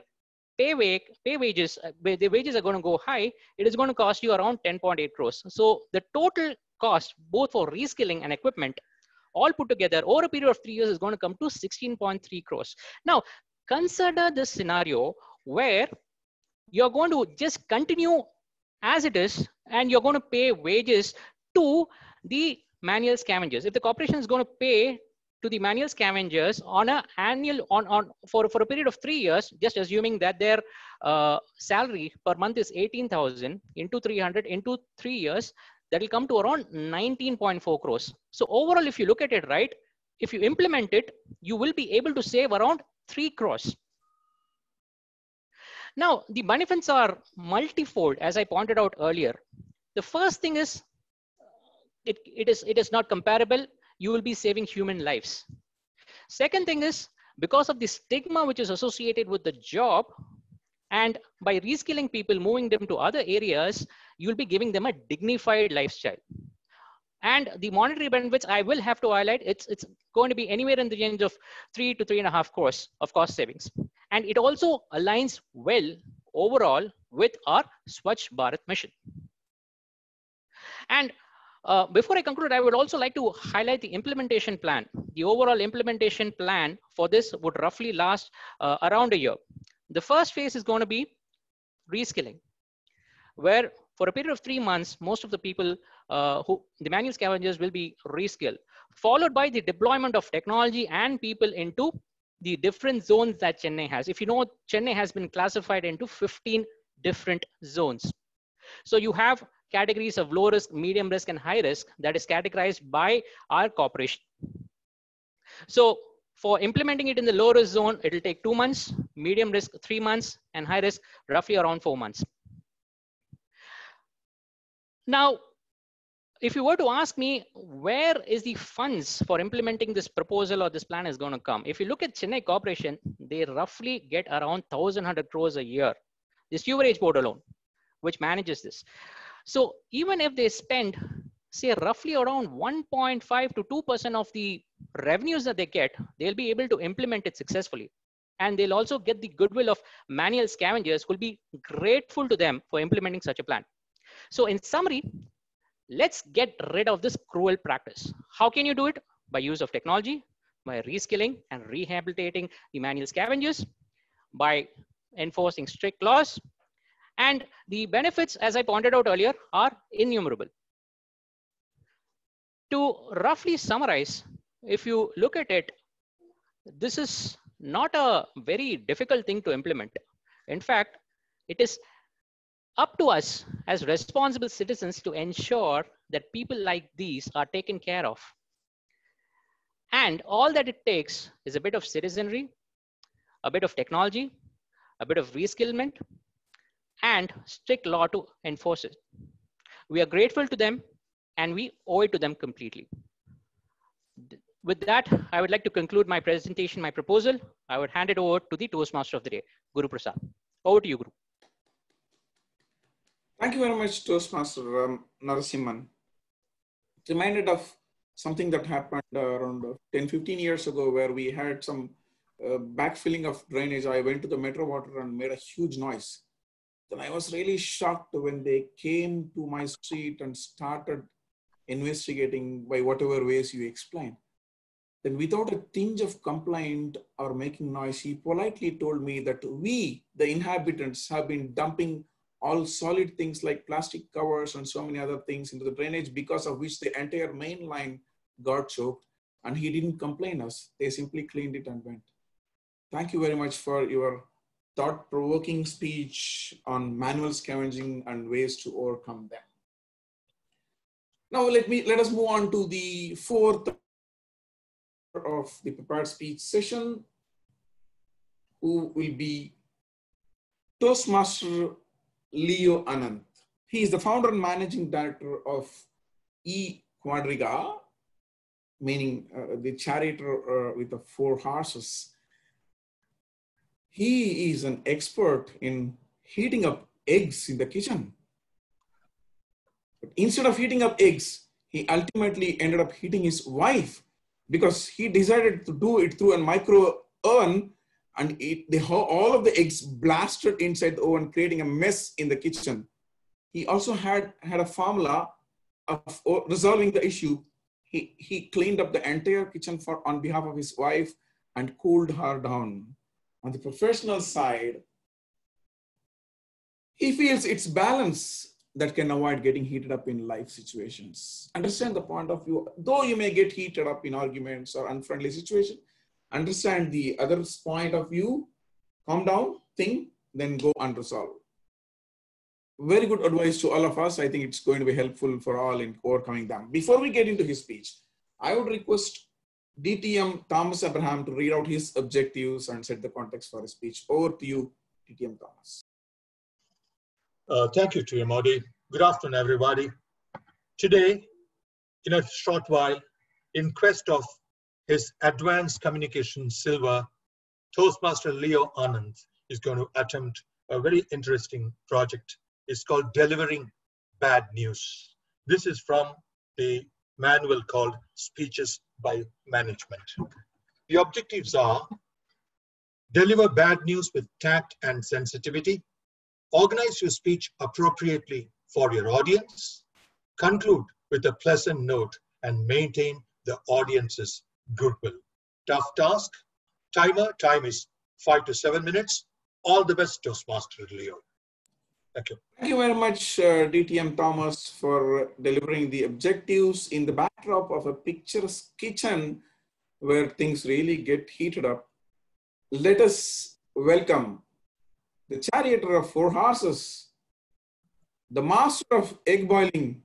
their wages are going to go high, it is going to cost you around 10.8 crores. So the total cost, both for reskilling and equipment, all put together over a period of 3 years is going to come to 16.3 crores. Now, consider this scenario where you're going to just continue as it is, and you're going to pay wages to the manual scavengers. If the corporation is going to pay to the manual scavengers on an annual, for a period of 3 years, just assuming that their salary per month is 18,000 into 300 into 3 years, that will come to around 19.4 crores. So overall, if you look at it, right, if you implement it, you will be able to save around 3 crores. Now, the benefits are multifold, as I pointed out earlier. The first thing is, it is not comparable. You will be saving human lives. Second thing is, because of the stigma which is associated with the job, and by reskilling people, moving them to other areas, you'll be giving them a dignified lifestyle. And the monetary benefits, I will have to highlight, it's going to be anywhere in the range of 3 to 3.5 crores of cost savings. And it also aligns well overall with our Swachh Bharat mission. And before I conclude, I would also like to highlight the implementation plan. The overall implementation plan for this would roughly last around a year. The first phase is going to be reskilling, where for a period of 3 months, most of the people the manual scavengers will be reskilled, followed by the deployment of technology and people into the different zones that Chennai has. If you know, Chennai has been classified into 15 different zones. So you have categories of low risk, medium risk, and high risk that is categorized by our corporation. So for implementing it in the low risk zone, it will take 2 months, medium risk 3 months, and high risk roughly around 4 months. Now, if you were to ask me, where is the funds for implementing this proposal or this plan is going to come? If you look at Chennai Corporation, they roughly get around 1,100 crores a year. The Sewerage Board alone, which manages this. So even if they spend, say, roughly around 1.5 to 2% of the revenues that they get, they'll be able to implement it successfully. And they'll also get the goodwill of manual scavengers who will be grateful to them for implementing such a plan. So in summary, let's get rid of this cruel practice. How can you do it? By use of technology, by reskilling and rehabilitating the manual scavengers, by enforcing strict laws. And the benefits, as I pointed out earlier, are innumerable. To roughly summarize, if you look at it, this is not a very difficult thing to implement. In fact, it is up to us as responsible citizens to ensure that people like these are taken care of. And all that it takes is a bit of citizenry, a bit of technology, a bit of reskillment, and strict law to enforce it. We are grateful to them and we owe it to them completely. With that, I would like to conclude my presentation, my proposal. I would hand it over to the Toastmaster of the day, Guruprasad. Over to you, Guru. Thank you very much, Toastmaster Narasimhan. Reminded of something that happened around 10-15 years ago, where we had some backfilling of drainage. I went to the metro water and made a huge noise. Then I was really shocked when they came to my street and started investigating by whatever ways you explained. Then without a tinge of complaint or making noise, he politely told me that we, the inhabitants, have been dumping all solid things like plastic covers and so many other things into the drainage, because of which the entire main line got choked, and he didn't complain us. They simply cleaned it and went. Thank you very much for your thought-provoking speech on manual scavenging and ways to overcome them. Now let us move on to the fourth of the prepared speech session, who will be Toastmaster Leo Ananth. He is the founder and managing director of Quadriga, meaning the charioteer with the 4 horses. He is an expert in heating up eggs in the kitchen. But instead of heating up eggs, he ultimately ended up heating his wife, because he decided to do it through a micro oven, and all of the eggs blasted inside the oven, creating a mess in the kitchen. He also had a formula of resolving the issue. He cleaned up the entire kitchen on behalf of his wife and cooled her down. On the professional side, he feels it's balance that can avoid getting heated up in life situations. Understand the point of view. Though you may get heated up in arguments or unfriendly situations, understand the other's point of view, calm down, think, then go and resolve. Very good advice to all of us. I think it's going to be helpful for all in overcoming them. Before we get into his speech, I would request DTM Thomas Abraham to read out his objectives and set the context for his speech. Over to you, DTM Thomas. Thank you, Modi. Good afternoon, everybody. Today, in a short while, in quest of his advanced communication silver, Toastmaster Leo Ananth is going to attempt a very interesting project. It's called Delivering Bad News. This is from the manual called Speeches by Management. The objectives are: deliver bad news with tact and sensitivity, organize your speech appropriately for your audience, conclude with a pleasant note, and maintain the audience's goodwill. Tough task. Time is 5 to 7 minutes. All the best, Toastmaster Leo. Thank you. Thank you very much, DTM Thomas, for delivering the objectives in the backdrop of a picturesque kitchen where things really get heated up. Let us welcome the charioteer of 4 horses, the master of egg boiling,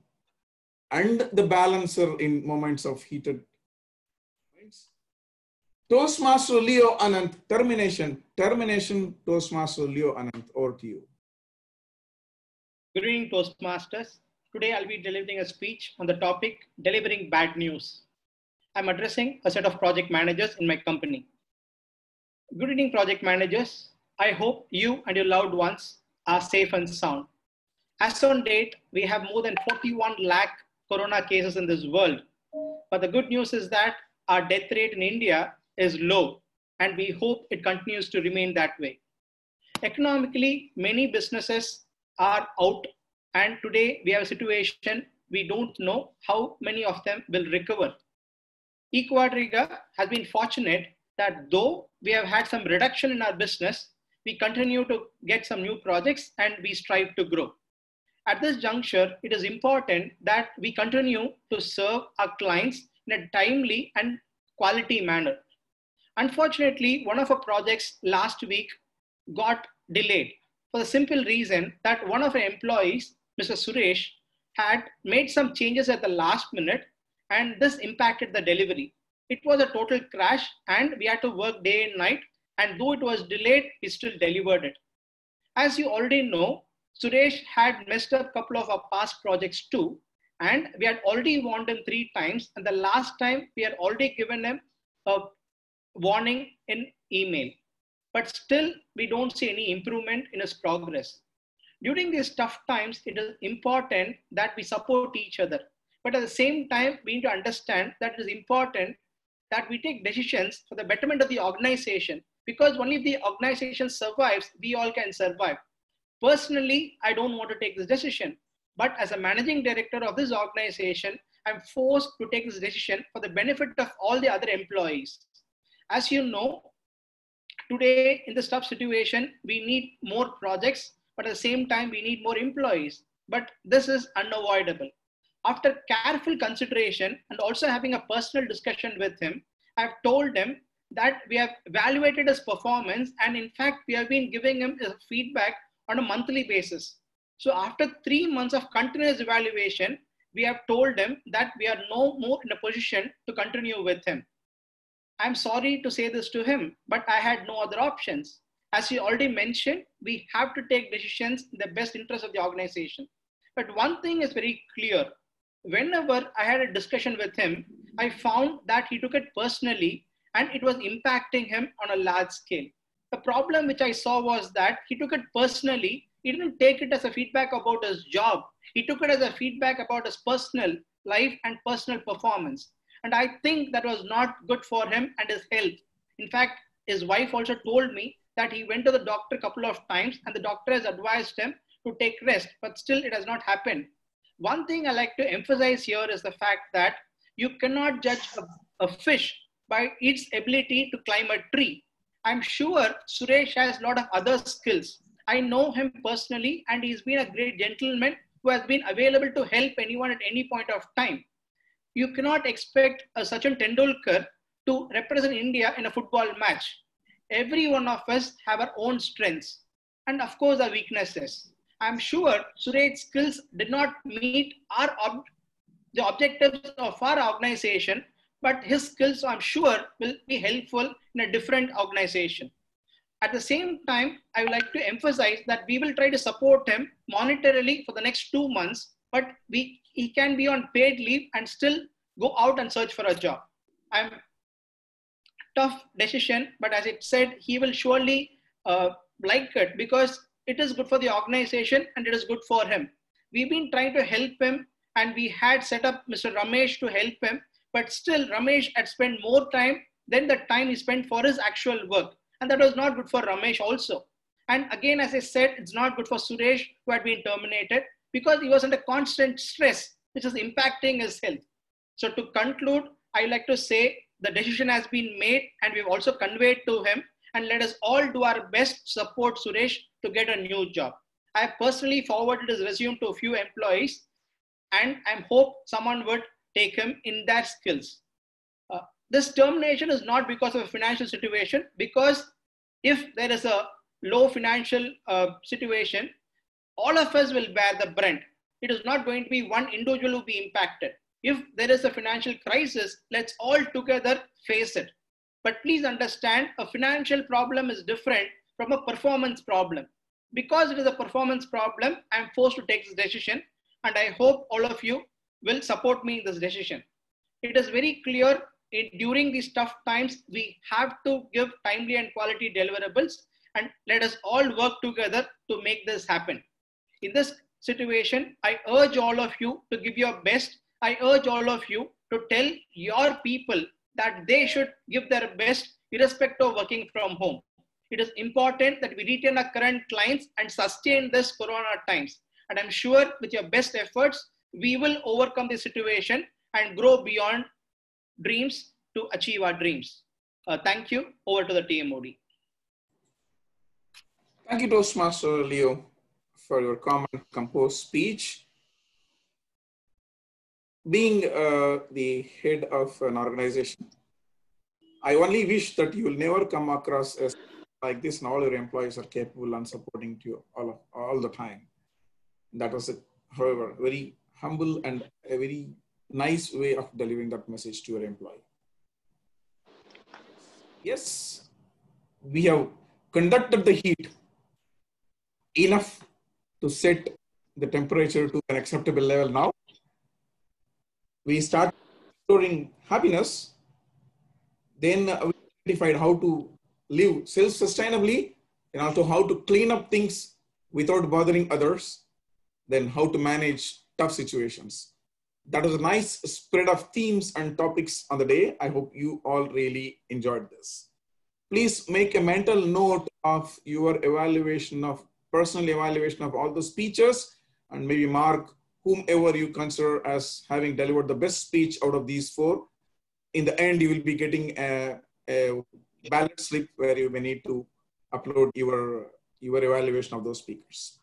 and the balancer in moments of heated points. Toastmaster Leo Ananth. Termination, Toastmaster Leo Ananth. Over to you. Good evening, Toastmasters. Today I'll be delivering a speech on the topic delivering bad news. I'm addressing a set of project managers in my company. Good evening, project managers. I hope you and your loved ones are safe and sound. As on date, we have more than 41 lakh corona cases in this world. But the good news is that our death rate in India is low, and we hope it continues to remain that way. Economically, many businesses are out, and today we have a situation we don't know how many of them will recover. Quadriga has been fortunate that though we have had some reduction in our business, we continue to get some new projects and we strive to grow. At this juncture, it is important that we continue to serve our clients in a timely and quality manner. Unfortunately, one of our projects last week got delayed for the simple reason that one of our employees, Mr. Suresh, had made some changes at the last minute, and this impacted the delivery. It was a total crash and we had to work day and night, and though it was delayed, we still delivered it. As you already know, Suresh had messed up a couple of our past projects too, and we had already warned him 3 times, and the last time we had already given him a warning in email. But still, we don't see any improvement in his progress. During these tough times, it is important that we support each other. But at the same time, we need to understand that it is important that we take decisions for the betterment of the organization, because only if the organization survives, we all can survive. Personally, I don't want to take this decision, but as a managing director of this organization, I'm forced to take this decision for the benefit of all the other employees. As you know, today in this tough situation, we need more projects, but at the same time, we need more employees. But this is unavoidable. After careful consideration and also having a personal discussion with him, I've told him that we have evaluated his performance, and in fact, we have been giving him feedback on a monthly basis. So after 3 months of continuous evaluation, we have told him that we are no more in a position to continue with him. I'm sorry to say this to him, but I had no other options. As you already mentioned, we have to take decisions in the best interest of the organization. But one thing is very clear. Whenever I had a discussion with him, I found that he took it personally and it was impacting him on a large scale. The problem which I saw was that he took it personally. He didn't take it as a feedback about his job. He took it as a feedback about his personal life and personal performance. And I think that was not good for him and his health. In fact, his wife also told me that he went to the doctor a couple of times and the doctor has advised him to take rest, but still it has not happened. One thing I like to emphasize here is the fact that you cannot judge a fish by its ability to climb a tree. I'm sure Suresh has a lot of other skills. I know him personally and he's been a great gentleman who has been available to help anyone at any point of time. You cannot expect a Sachin Tendulkar to represent India in a football match. Every one of us have our own strengths and of course our weaknesses. I'm sure Suresh's skills did not meet the objectives of our organization, but his skills, I'm sure, will be helpful in a different organization. At the same time, I would like to emphasize that we will try to support him monetarily for the next 2 months, but he can be on paid leave and still go out and search for a job. Tough decision, but as it said, he will surely like it because it is good for the organization and it is good for him. We've been trying to help him and we had set up Mr. Ramesh to help him, but still Ramesh had spent more time than the time he spent for his actual work. And that was not good for Ramesh also. And again, as I said, it's not good for Suresh who had been terminated because he was under constant stress, which is impacting his health. So to conclude, I like to say the decision has been made and we've also conveyed to him, and let us all do our best to support Suresh to get a new job. I have personally forwarded his resume to a few employees and I hope someone would take him in their skills. This termination is not because of a financial situation, because if there is a low financial situation, all of us will bear the brunt. It is not going to be one individual who will be impacted. If there is a financial crisis, let's all together face it. But please understand, a financial problem is different from a performance problem. Because it is a performance problem, I'm forced to take this decision, and I hope all of you will support me in this decision. It is very clear during these tough times, we have to give timely and quality deliverables, and let us all work together to make this happen. In this situation, I urge all of you to give your best. I urge all of you to tell your people that they should give their best irrespective of working from home. It is important that we retain our current clients and sustain this corona times. And I'm sure with your best efforts, we will overcome the situation and grow beyond dreams to achieve our dreams. Thank you. Over to the TMOD. Thank you, Toastmaster Leo, for your calm and composed speech. Being the head of an organization, I only wish that you will never come across as like this and all your employees are capable and supporting to you all the time. That was, however, very humble and a very nice way of delivering that message to your employee. Yes, we have conducted the heat enough to set the temperature to an acceptable level now. We start exploring happiness. Then we identified how to live self-sustainably and also how to clean up things without bothering others. Then how to manage tough situations. That was a nice spread of themes and topics on the day. I hope you all really enjoyed this. Please make a mental note of your personal evaluation of all the speeches, and maybe mark whomever you consider as having delivered the best speech out of these 4. In the end, you will be getting a ballot slip where you may need to upload your evaluation of those speakers.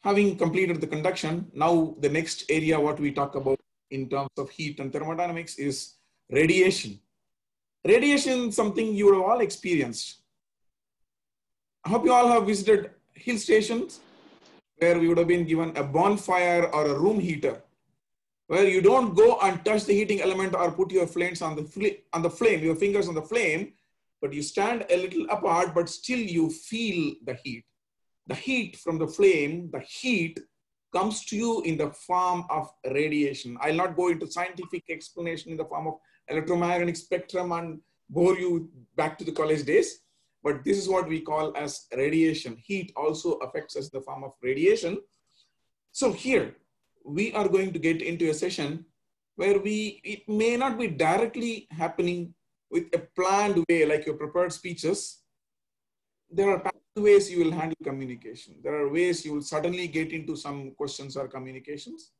Having completed the conduction, now the next area what we talk about in terms of heat and thermodynamics is radiation. Radiation is something you have all experienced. I hope you all have visited hill stations where we would have been given a bonfire or a room heater, where you don't go and touch the heating element or put your flames on the flame, your fingers on the flame, but you stand a little apart, but still you feel the heat. The heat from the flame, the heat comes to you in the form of radiation. I'll not go into scientific explanation in the form of electromagnetic spectrum and bore you back to the college days, but this is what we call as radiation. Heat also affects us in the form of radiation. So here, we are going to get into a session where it may not be directly happening with a planned way like your prepared speeches. There are ways you will handle communication. There are ways you will suddenly get into some questions or communications.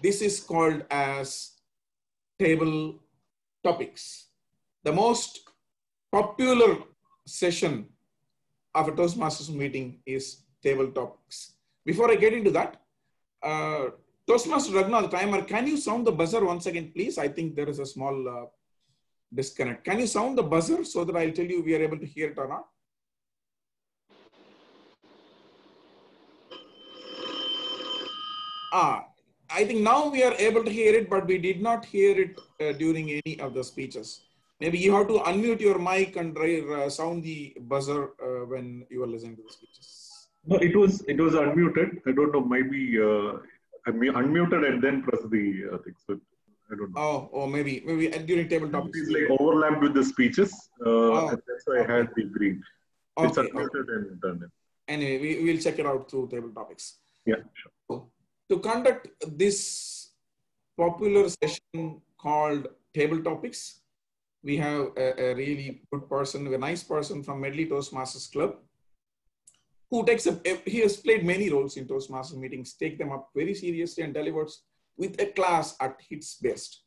This is called as table topics. The most popular session of a Toastmasters meeting is table topics. Before I get into that, Toastmaster Raghunath, timer, can you sound the buzzer once again, please? I think there is a small disconnect. Can you sound the buzzer so that I'll tell you we are able to hear it or not? I think now we are able to hear it, but we did not hear it during any of the speeches. Maybe you have to unmute your mic and sound the buzzer when you are listening to the speeches. No, it was unmuted. I don't know. Maybe I unmuted and then press the thing. So I don't know. Oh, maybe during table topics. It's like overlapped with the speeches. And that's why I had the green. It's unmuted and done it. Anyway, we'll check it out through table topics. Yeah, sure. So, to conduct this popular session called Table Topics, we have a really good person, a nice person from Medley Toastmasters Club, who he has played many roles in Toastmasters meetings, take them up very seriously and delivers with a class at its best.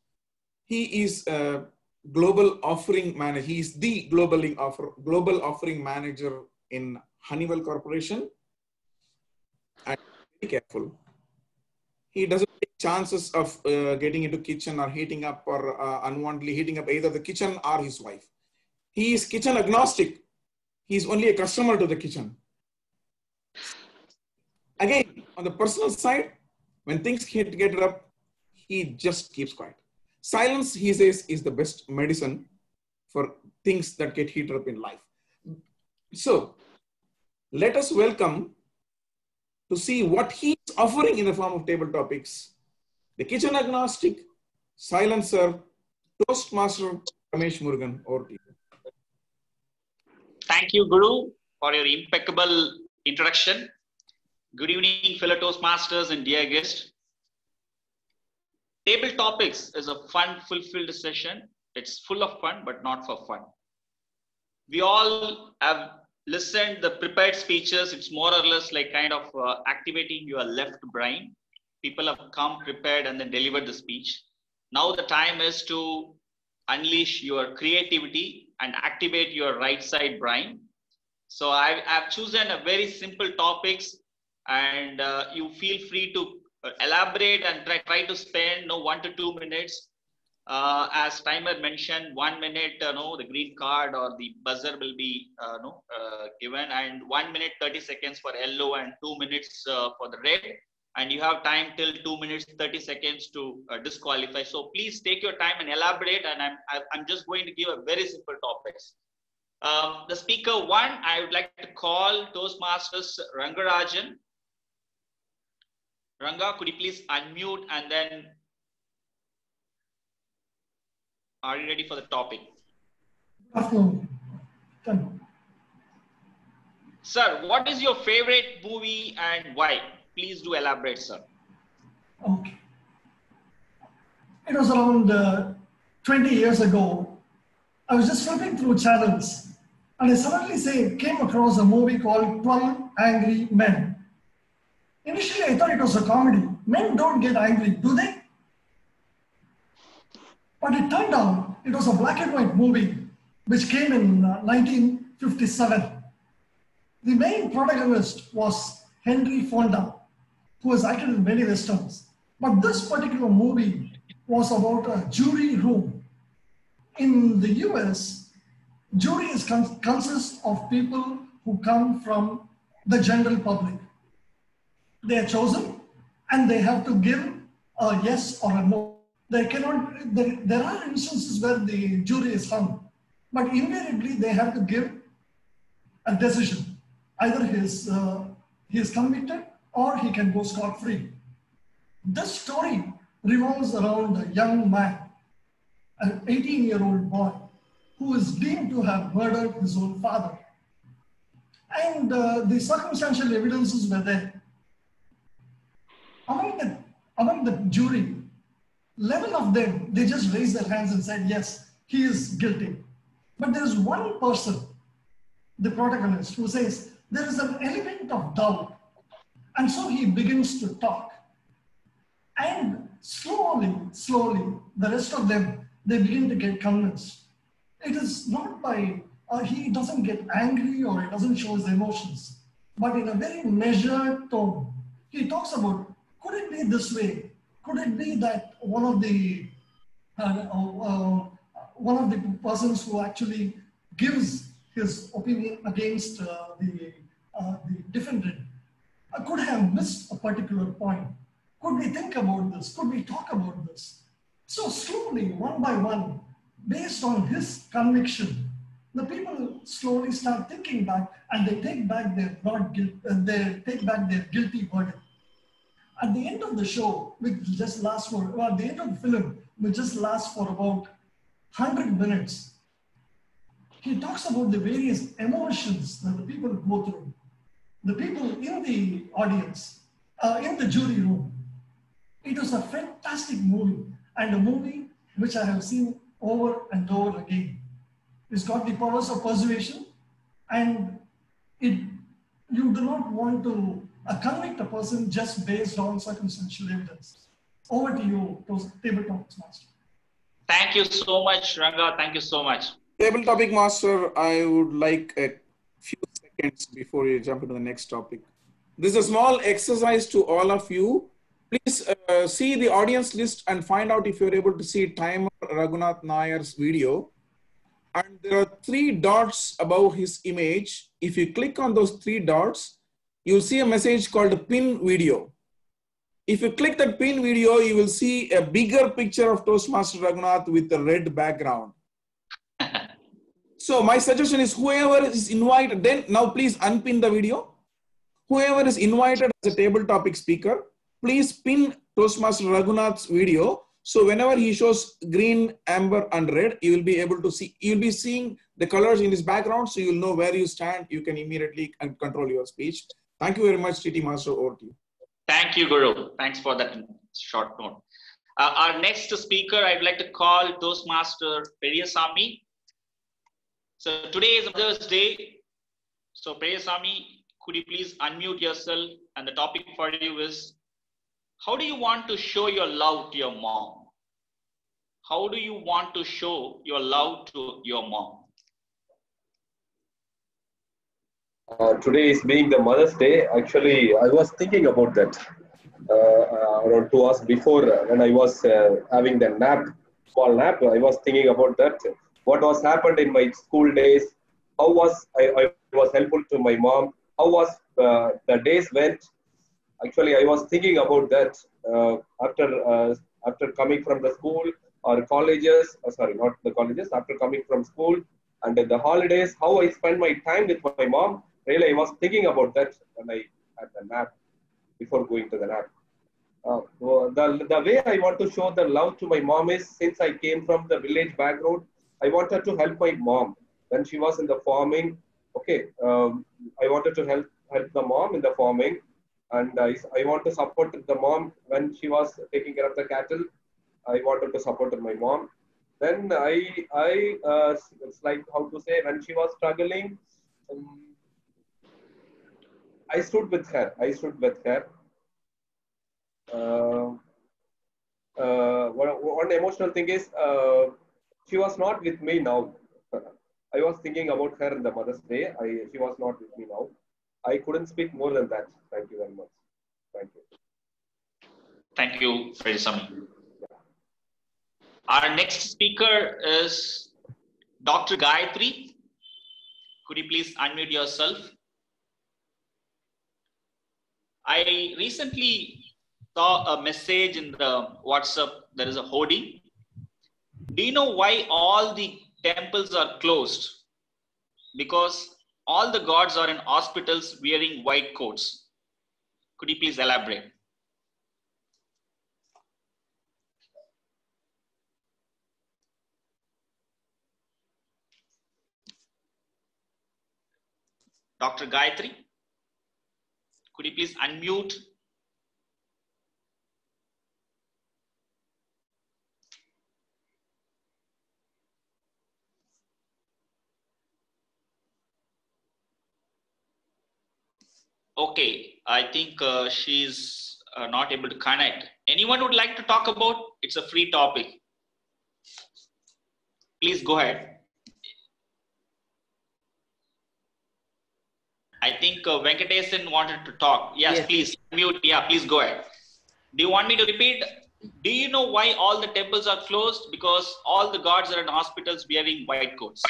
He is a global offering manager. He is the global offering manager in Honeywell Corporation. And be careful. He doesn't take chances of getting into kitchen or heating up or unwantedly heating up either the kitchen or his wife. He is kitchen agnostic. He's only a customer to the kitchen. Again, on the personal side, when things get rough, he just keeps quiet. Silence, he says, is the best medicine for things that get heated up in life. So, let us welcome to see what he's offering in the form of table topics. The kitchen agnostic, silencer, Toastmaster Ramesh Murugan, over to you. Thank you, Guru, for your impeccable introduction. Good evening, fellow Toastmasters and dear guests. Table topics is a fun, fulfilled session. It's full of fun, but not for fun. We all have listened the prepared speeches. It's more or less like kind of activating your left brain. People have come prepared and then delivered the speech. Now the time is to unleash your creativity and activate your right side brain. So I've chosen a very simple topics, and you feel free to elaborate and try to spend 1 to 2 minutes. As timer mentioned, 1 minute, the green card or the buzzer will be given, and 1 minute 30 seconds for yellow and 2 minutes for the red. And you have time till 2 minutes 30 seconds to disqualify. So please take your time and elaborate. And I'm just going to give a very simple topics. The speaker one, I would like to call Toastmasters Rangarajan. Ranga, could you please unmute, and then are you ready for the topic? Good afternoon. Sir, what is your favorite movie and why? Please do elaborate, sir. Okay. It was around 20 years ago. I was just flipping through channels, and I suddenly came across a movie called 12 Angry Men. Initially, I thought it was a comedy. Men don't get angry, do they? But it turned out it was a black and white movie which came in 1957. The main protagonist was Henry Fonda, who has acted in many westerns. But this particular movie was about a jury room. In the US, juries consist of people who come from the general public. They are chosen and they have to give a yes or a no. They cannot, there are instances where the jury is hung, but invariably they have to give a decision. Either he is convicted or he can go scot-free. This story revolves around a young man, an 18-year-old boy, who is deemed to have murdered his own father. And the circumstantial evidences were there. Among the jury, 11 of them, they just raised their hands and said, yes, he is guilty. But there is one person, the protagonist, who says, there is an element of doubt. And so he begins to talk. And slowly, the rest of them, they begin to get convinced. It is not by, he doesn't get angry or he doesn't show his emotions, but in a very measured tone. He talks about, could it be this way? Could it be that one of the persons who actually gives his opinion against the defendant could have missed a particular point? Could we think about this? Could we talk about this? So slowly, one by one, based on his conviction, the people slowly start thinking back, and they take back their guilty verdict. At the end of the show, which just lasts for, at the end of the film, which just lasts for about 100 minutes, he talks about the various emotions that the people go through. The people in the audience, in the jury room. It was a fantastic movie, and a movie which I have seen over and over again. It's got the powers of persuasion, and you do not want to convict a person just based on circumstantial evidence. Over to you, Table Topics Master. Thank you so much, Ranga. Thank you so much. Table Topic Master, I would like a few seconds before we jump into the next topic. This is a small exercise to all of you. Please see the audience list and find out if you're able to see timer Raghunath Nair's video. And there are 3 dots above his image. If you click on those 3 dots, you'll see a message called pin video. If you click that pin video, you will see a bigger picture of Toastmaster Raghunath with a red background. So my suggestion is whoever is invited, then now please unpin the video. Whoever is invited as a table topic speaker, please pin Toastmaster Raghunath's video. So whenever he shows green, amber, and red, you will be able to see, you'll be seeing the colors in his background. So you'll know where you stand. You can immediately control your speech. Thank you very much, TT Master. Over to you. Thank you, Guru. Thanks for that short note. Our next speaker, I'd like to call Toastmaster Periyasamy. So today is Mother's Day. So Periyasamy, could you please unmute yourself? And the topic for you is, how do you want to show your love to your mom? How do you want to show your love to your mom? Today is being the Mother's Day. Actually, I was thinking about that around 2 hours before when I was having the nap, small nap. I was thinking about that. What was happened in my school days? How was I was helpful to my mom? How was the days went? Actually, I was thinking about that after coming from the school or colleges. Sorry, not the colleges. After coming from school and the holidays, how I spend my time with my mom. Really, I was thinking about that when I had the nap before going to the nap. The way I want to show the love to my mom is since I came from the village background, I wanted to help my mom when she was in the farming. Okay, I wanted to help the mom in the farming, and I want to support the mom when she was taking care of the cattle. I wanted to support my mom. Then it's like how to say when she was struggling. I stood with her. I stood with her. One emotional thing is she was not with me now. I was thinking about her in the Mother's Day. She was not with me now. I couldn't speak more than that. Thank you very much. Thank you. Thank you, Fredisami. Our next speaker is Dr. Gayatri. Could you please unmute yourself? I recently saw a message in the WhatsApp. There is a hoarding. Do you know why all the temples are closed? Because all the gods are in hospitals wearing white coats. Could you please elaborate? Dr. Gayatri, could you please unmute? Okay, I think she's not able to connect. Anyone would like to talk about? It's a free topic. Please go ahead. I think Venkatesan wanted to talk. Yes, please mute. Yeah, please go ahead. Do you want me to repeat? Do you know why all the temples are closed? Because all the gods are in hospitals wearing white coats.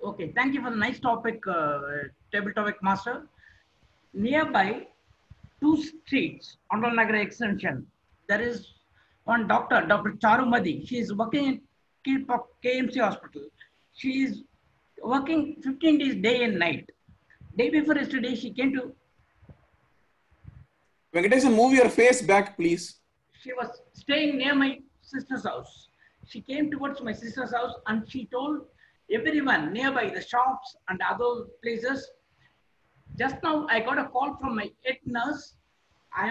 Okay, thank you for the nice topic, table topic master. Nearby, 2 streets, Andal Nagar extension, there is one doctor, Dr. Charumadi. She is working in KMC hospital. She is working 15 days day and night. Day before yesterday, she came to... Venkatesan, move your face back, please. She was staying near my sister's house. She came towards my sister's house and she told everyone nearby, the shops and other places. Just now, I got a call from my head nurse. I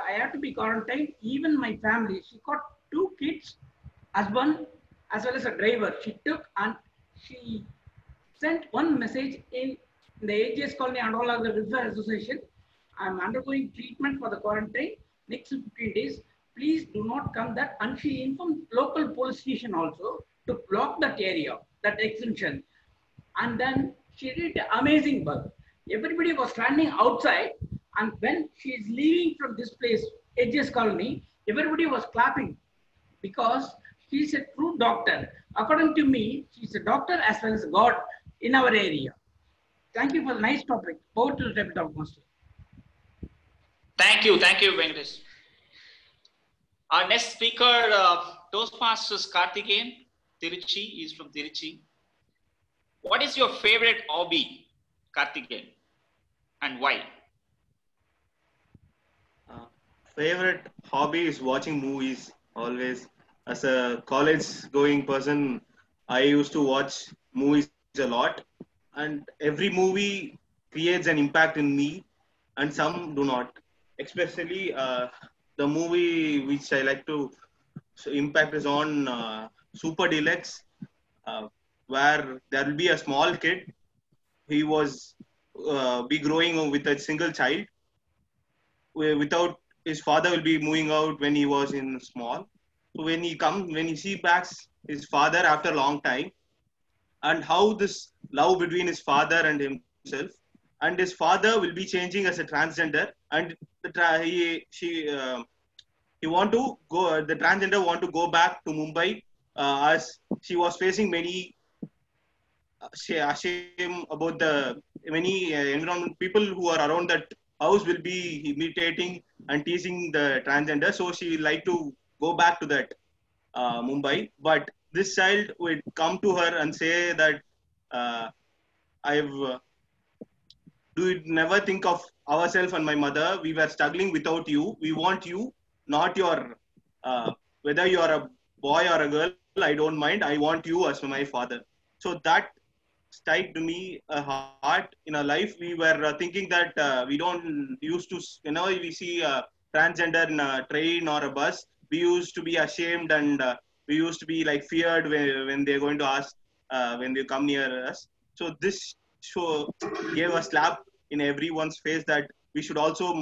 have to be quarantined. Even my family. She got 2 kids, husband as well as a driver. She took and she sent one message in the AGS colony and all other welfare association. I'm undergoing treatment for the quarantine. Next 15 days. Please do not come that. And she informed local police station also to block that area, that extension. And then she did amazing work. Everybody was standing outside, and when she is leaving from this place, AGS colony, everybody was clapping because she is a true doctor. According to me, she is a doctor as well as God in our area. Thank you for the nice topic. Over to the table talk master. Thank you, Venkatesh. Our next speaker, Toastmasters Karthikeyan, Tiruchi. He's from Tiruchi. What is your favorite hobby, Karthikeyan, and why? Favorite hobby is watching movies always. As a college-going person, I used to watch movies a lot, and every movie creates an impact in me, and some do not. Especially the movie which I like to impact is on Super Deluxe, where there will be a small kid. He was be growing with a single child. Without his father will be moving out when he was in small. So when he sees back his father after a long time, and how this love between his father and him himself, and his father will be changing as a transgender, and he want to go. The transgender want to go back to Mumbai as she was facing many shame about the many environment people who are around that house will be imitating and teasing the transgender. So she like to go back to that Mumbai, but this child would come to her and say that I've do you never think of ourselves and my mother? We were struggling without you. We want you, not your whether you are a boy or a girl. I don't mind. I want you as my father. So that stuck to me a heart in our life. We were thinking that we don't used to, we see a transgender in a train or a bus. We used to be ashamed and we used to be like feared when they're going to ask when they come near us. So this show gave a slap in everyone's face that we should also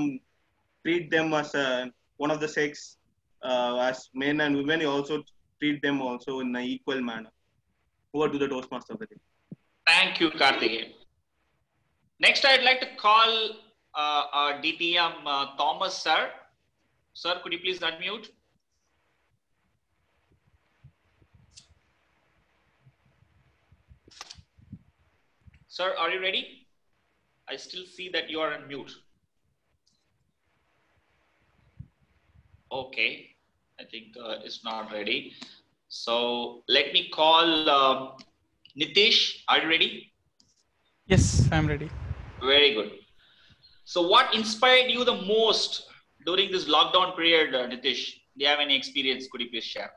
treat them as one of the sex as men and women. You also treat them also in an equal manner. Over to the Toastmaster of the day. Thank you, Karthikeyan. Next, I'd like to call DTM Thomas, sir. Sir, could you please unmute? Sir, are you ready? I still see that you are on mute. Okay, I think it's not ready. So let me call Nitish. Are you ready? Yes, I'm ready. Very good. So what inspired you the most during this lockdown period, Nitish? Do you have any experience? Could you please share?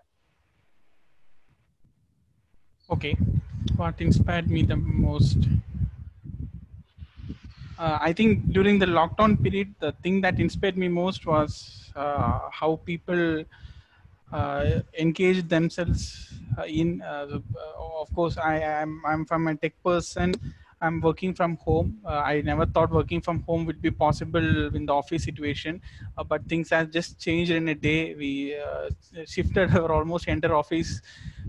Okay, what inspired me the most? I think during the lockdown period, the thing that inspired me most was how people engage themselves in. Of course, I'm from a tech person. I'm working from home. I never thought working from home would be possible in the office situation, but things have just changed in a day. We shifted our almost entire office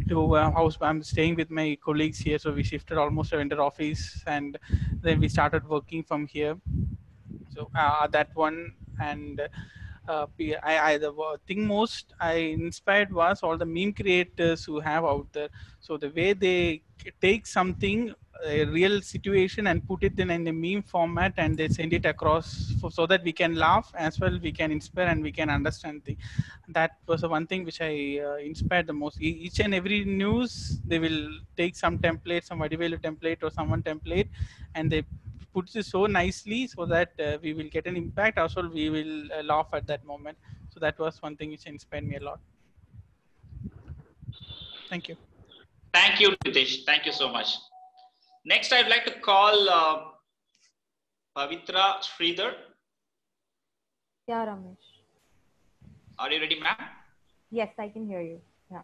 to house. I'm staying with my colleagues here, so we shifted almost our entire office, and then we started working from here. So that one, and the thing most I inspired was all the meme creators who have out there. So the way they take something, a real situation, and put it in a meme format, and they send it across so that we can laugh as well, we can inspire, and we can understand things. That was the one thing which I inspired the most. Each and every news, they will take some template, some Vadivel template or someone template, and they puts it so nicely so that we will get an impact. Also, we will laugh at that moment. So that was one thing which inspired me a lot. Thank you. Thank you, Nitish. Thank you so much. Next, I'd like to call Pavitra Sridhar. Yeah, Ramesh. Are you ready, ma'am? Yes, I can hear you. Yeah.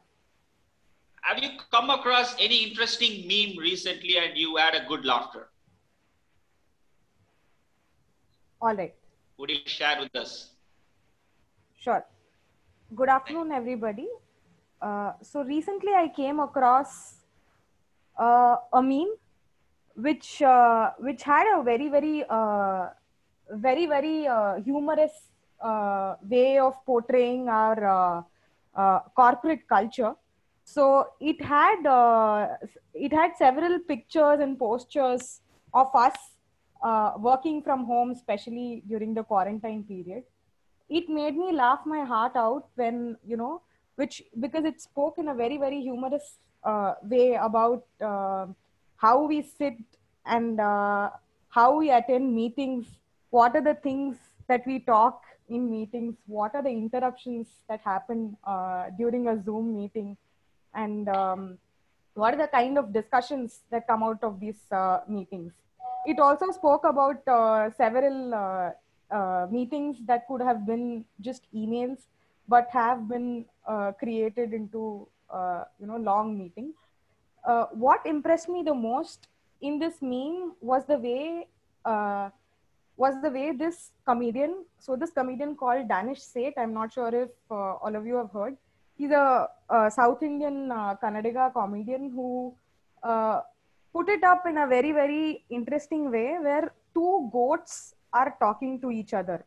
Have you come across any interesting meme recently and you had a good laughter? All right. Would you share with us? Sure. Good afternoon, everybody. So recently I came across a meme which had a very humorous way of portraying our corporate culture. So it had several pictures and postures of us working from home, especially during the quarantine period. It made me laugh my heart out when, because it spoke in a very humorous way about how we sit and how we attend meetings, what are the things that we talk in meetings, what are the interruptions that happen during a Zoom meeting, and what are the kind of discussions that come out of these meetings. It also spoke about several meetings that could have been just emails, but have been created into long meetings. What impressed me the most in this meme was the way this comedian. So this comedian called Danish Seth. I'm not sure if all of you have heard. He's a South Indian Kannadiga comedian who put it up in a very, very interesting way where two goats are talking to each other.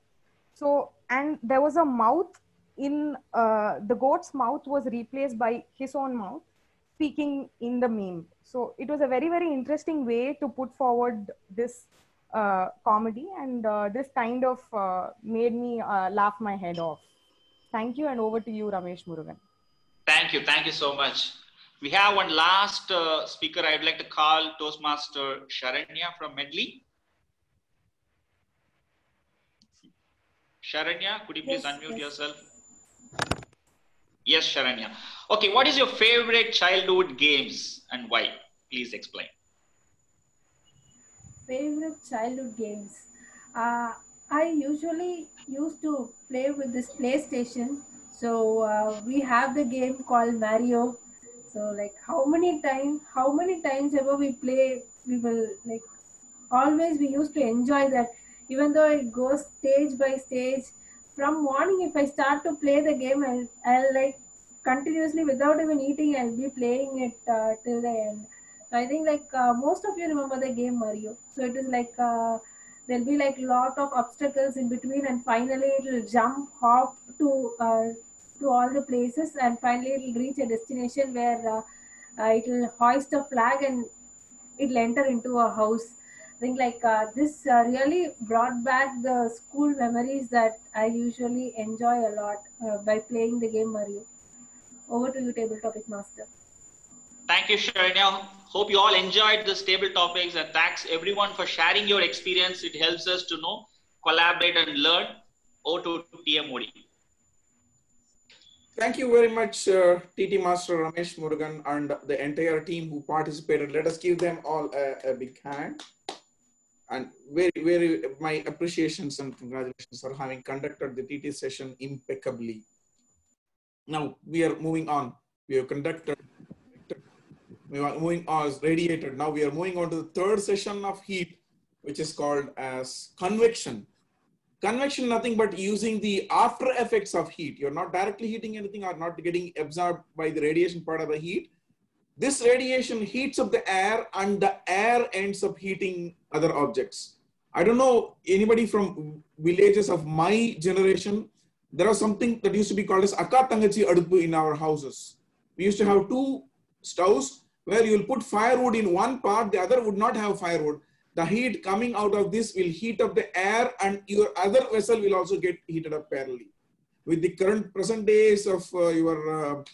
So, and there was a mouth in the goat's mouth was replaced by his own mouth speaking in the meme. So it was a very, very interesting way to put forward this comedy, and this kind of made me laugh my head off. Thank you, and over to you, Ramesh Murugan. Thank you so much. We have one last speaker. I'd like to call Toastmaster Sharanya from Medley. Sharanya, could you please unmute yourself? Yes, Sharanya. Okay, what is your favorite childhood games and why? Please explain. Favorite childhood games. I usually used to play with this PlayStation. So we have the game called Mario. So like how many times ever we play, we will like always we used to enjoy that. Even though it goes stage by stage, from morning if I start to play the game, I'll like continuously without even eating, I'll be playing it till the end. So I think like most of you remember the game Mario. So it is like there'll be like lot of obstacles in between, and finally it will jump, hop to all the places, and finally it will reach a destination where it will hoist a flag and it will enter into a house. I think like this really brought back the school memories that I usually enjoy a lot by playing the game Mario. Over to you, Table Topic Master. Thank you, Sharanya. Hope you all enjoyed this table topics, and thanks everyone for sharing your experience. It helps us to know, collaborate and learn. Over to TM Modi. Thank you very much, TT Master Ramesh Murugan and the entire team who participated. Let us give them all a big hand. And very my appreciations and congratulations for having conducted the TT session impeccably. Now we are moving on. We are moving on as radiated. Now we are moving on to the third session of heat, which is called as convection. Convection, nothing but using the after effects of heat. You're not directly heating anything or not getting absorbed by the radiation part of the heat. This radiation heats up the air, and the air ends up heating other objects. I don't know anybody from villages of my generation. There was something that used to be called as akka tangachi adupu in our houses. We used to have two stoves where you'll put firewood in one part, the other would not have firewood. The heat coming out of this will heat up the air, and your other vessel will also get heated up parallelly. With the present days of your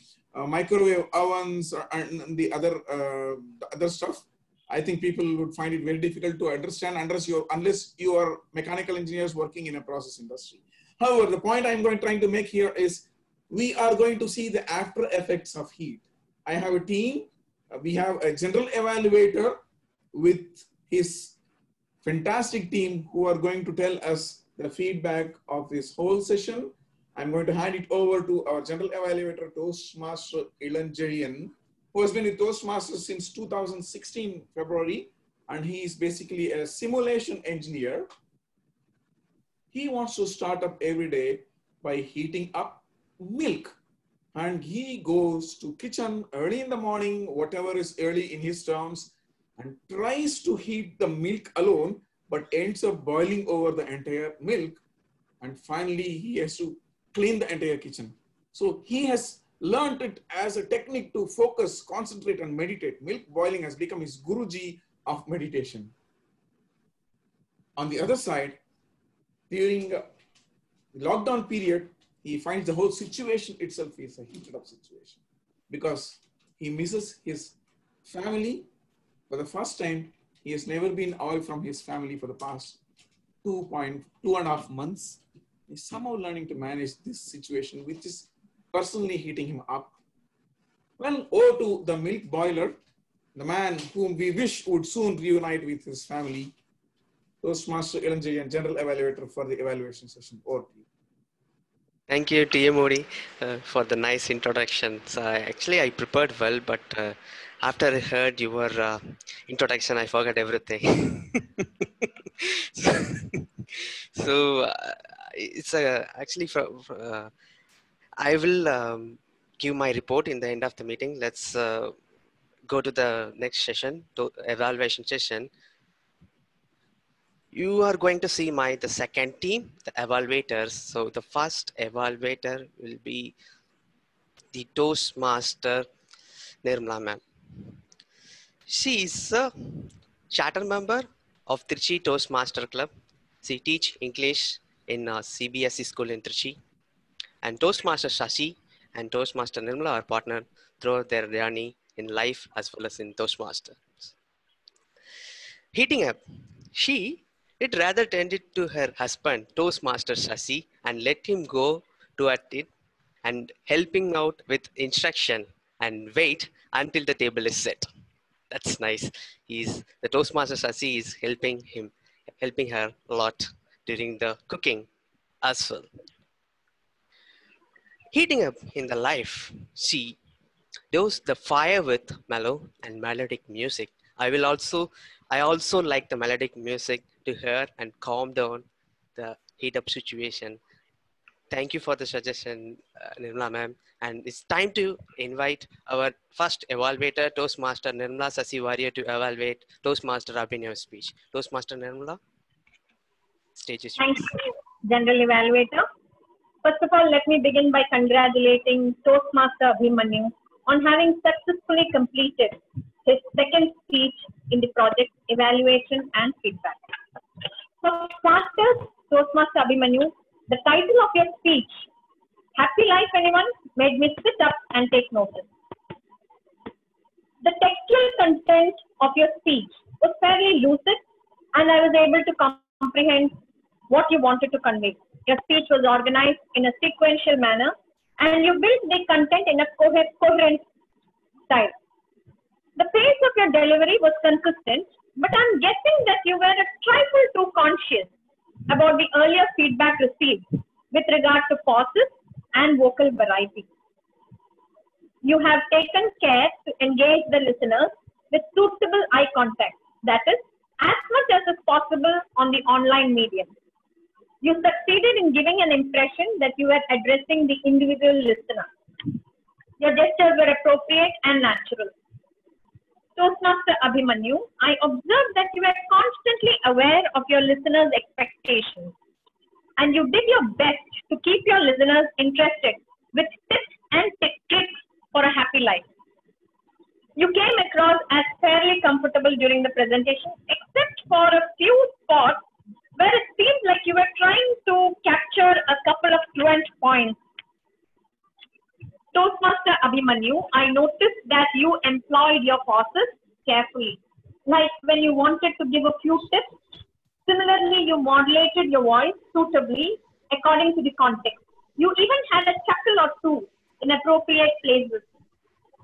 microwave ovens and the other stuff, I think people would find it very difficult to understand unless you are mechanical engineers working in a process industry. However, the point I'm trying to make here is we are going to see the after effects of heat. I have a team. We have a general evaluator with his fantastic team who are going to tell us the feedback of this whole session. I'm going to hand it over to our general evaluator, Toastmaster Elanchezhiyan, who has been with Toastmasters since 2016 February, and he is basically a simulation engineer. He wants to start up every day by heating up milk, and he goes to kitchen early in the morning, whatever is early in his terms, and tries to heat the milk alone, but ends up boiling over the entire milk, and finally he has to clean the entire kitchen. So he has learned it as a technique to focus, concentrate, and meditate. Milk boiling has become his Guruji of meditation. On the other side, during the lockdown period, he finds the whole situation itself is a heated up situation because he misses his family. For the first time, he has never been away from his family for the past 2.5 months. He's somehow learning to manage this situation, which is personally heating him up. Well, over to the milk boiler, the man whom we wish would soon reunite with his family, Toastmaster Elanchezhiyan, General Evaluator for the evaluation session. Over to you. Thank you, TM Modi, for the nice introductions. Actually, I prepared well, but after I heard your introduction, I forgot everything. So it's actually I will give my report in the end of the meeting. Let's go to the next session, to evaluation session, you are going to see the second team, the evaluators. So the first evaluator will be the Toastmaster Nirmala ma'am. She is a charter member of Trichy Toastmaster Club. She teach English in a CBSE school in Trichy. And Toastmaster Shashi and Toastmaster Nirmala are partnered throughout their journey in life as well as in Toastmasters. Heating up, she it rather tended to her husband, Toastmaster Shashi, and let him go to at it and helping out with instruction and wait until the table is set. That's nice. The Toastmaster Shashi is helping her a lot during the cooking as well. Heating up in the life, she dosed the fire with mellow and melodic music. I also like the melodic music to hear and calm down the heat up situation. Thank you for the suggestion, Nirmala ma'am. And it's time to invite our first evaluator, Toastmaster Nirmala Sasivaria, to evaluate Toastmaster Abhinay's speech. Toastmaster Nirmala, stage is yours. Thank you, General Evaluator. First of all, let me begin by congratulating Toastmaster Abhimanyu on having successfully completed his second speech in the project Evaluation and Feedback. For starters, Toastmaster Abhimanyu, the title of your speech, Happy Life Anyone, made me sit up and take notice. The textual content of your speech was fairly lucid and I was able to comprehend what you wanted to convey. Your speech was organized in a sequential manner and you built the content in a coherent style. The pace of your delivery was consistent, but I'm guessing that you were a trifle too conscious about the earlier feedback received with regard to pauses and vocal variety. You have taken care to engage the listeners with suitable eye contact, that is, as much as is possible on the online medium. You succeeded in giving an impression that you were addressing the individual listener. Your gestures were appropriate and natural. Toastmaster Abhimanyu, I observed that you were constantly aware of your listeners' expectations and you did your best to keep your listeners interested with tips and tricks for a happy life. You came across as fairly comfortable during the presentation, except for a few spots where it seemed like you were trying to capture a couple of fluent points. Toastmaster Abhimanyu, I noticed that you employed your pauses carefully, like when you wanted to give a few tips. Similarly, you modulated your voice suitably according to the context. You even had a chuckle or two in appropriate places.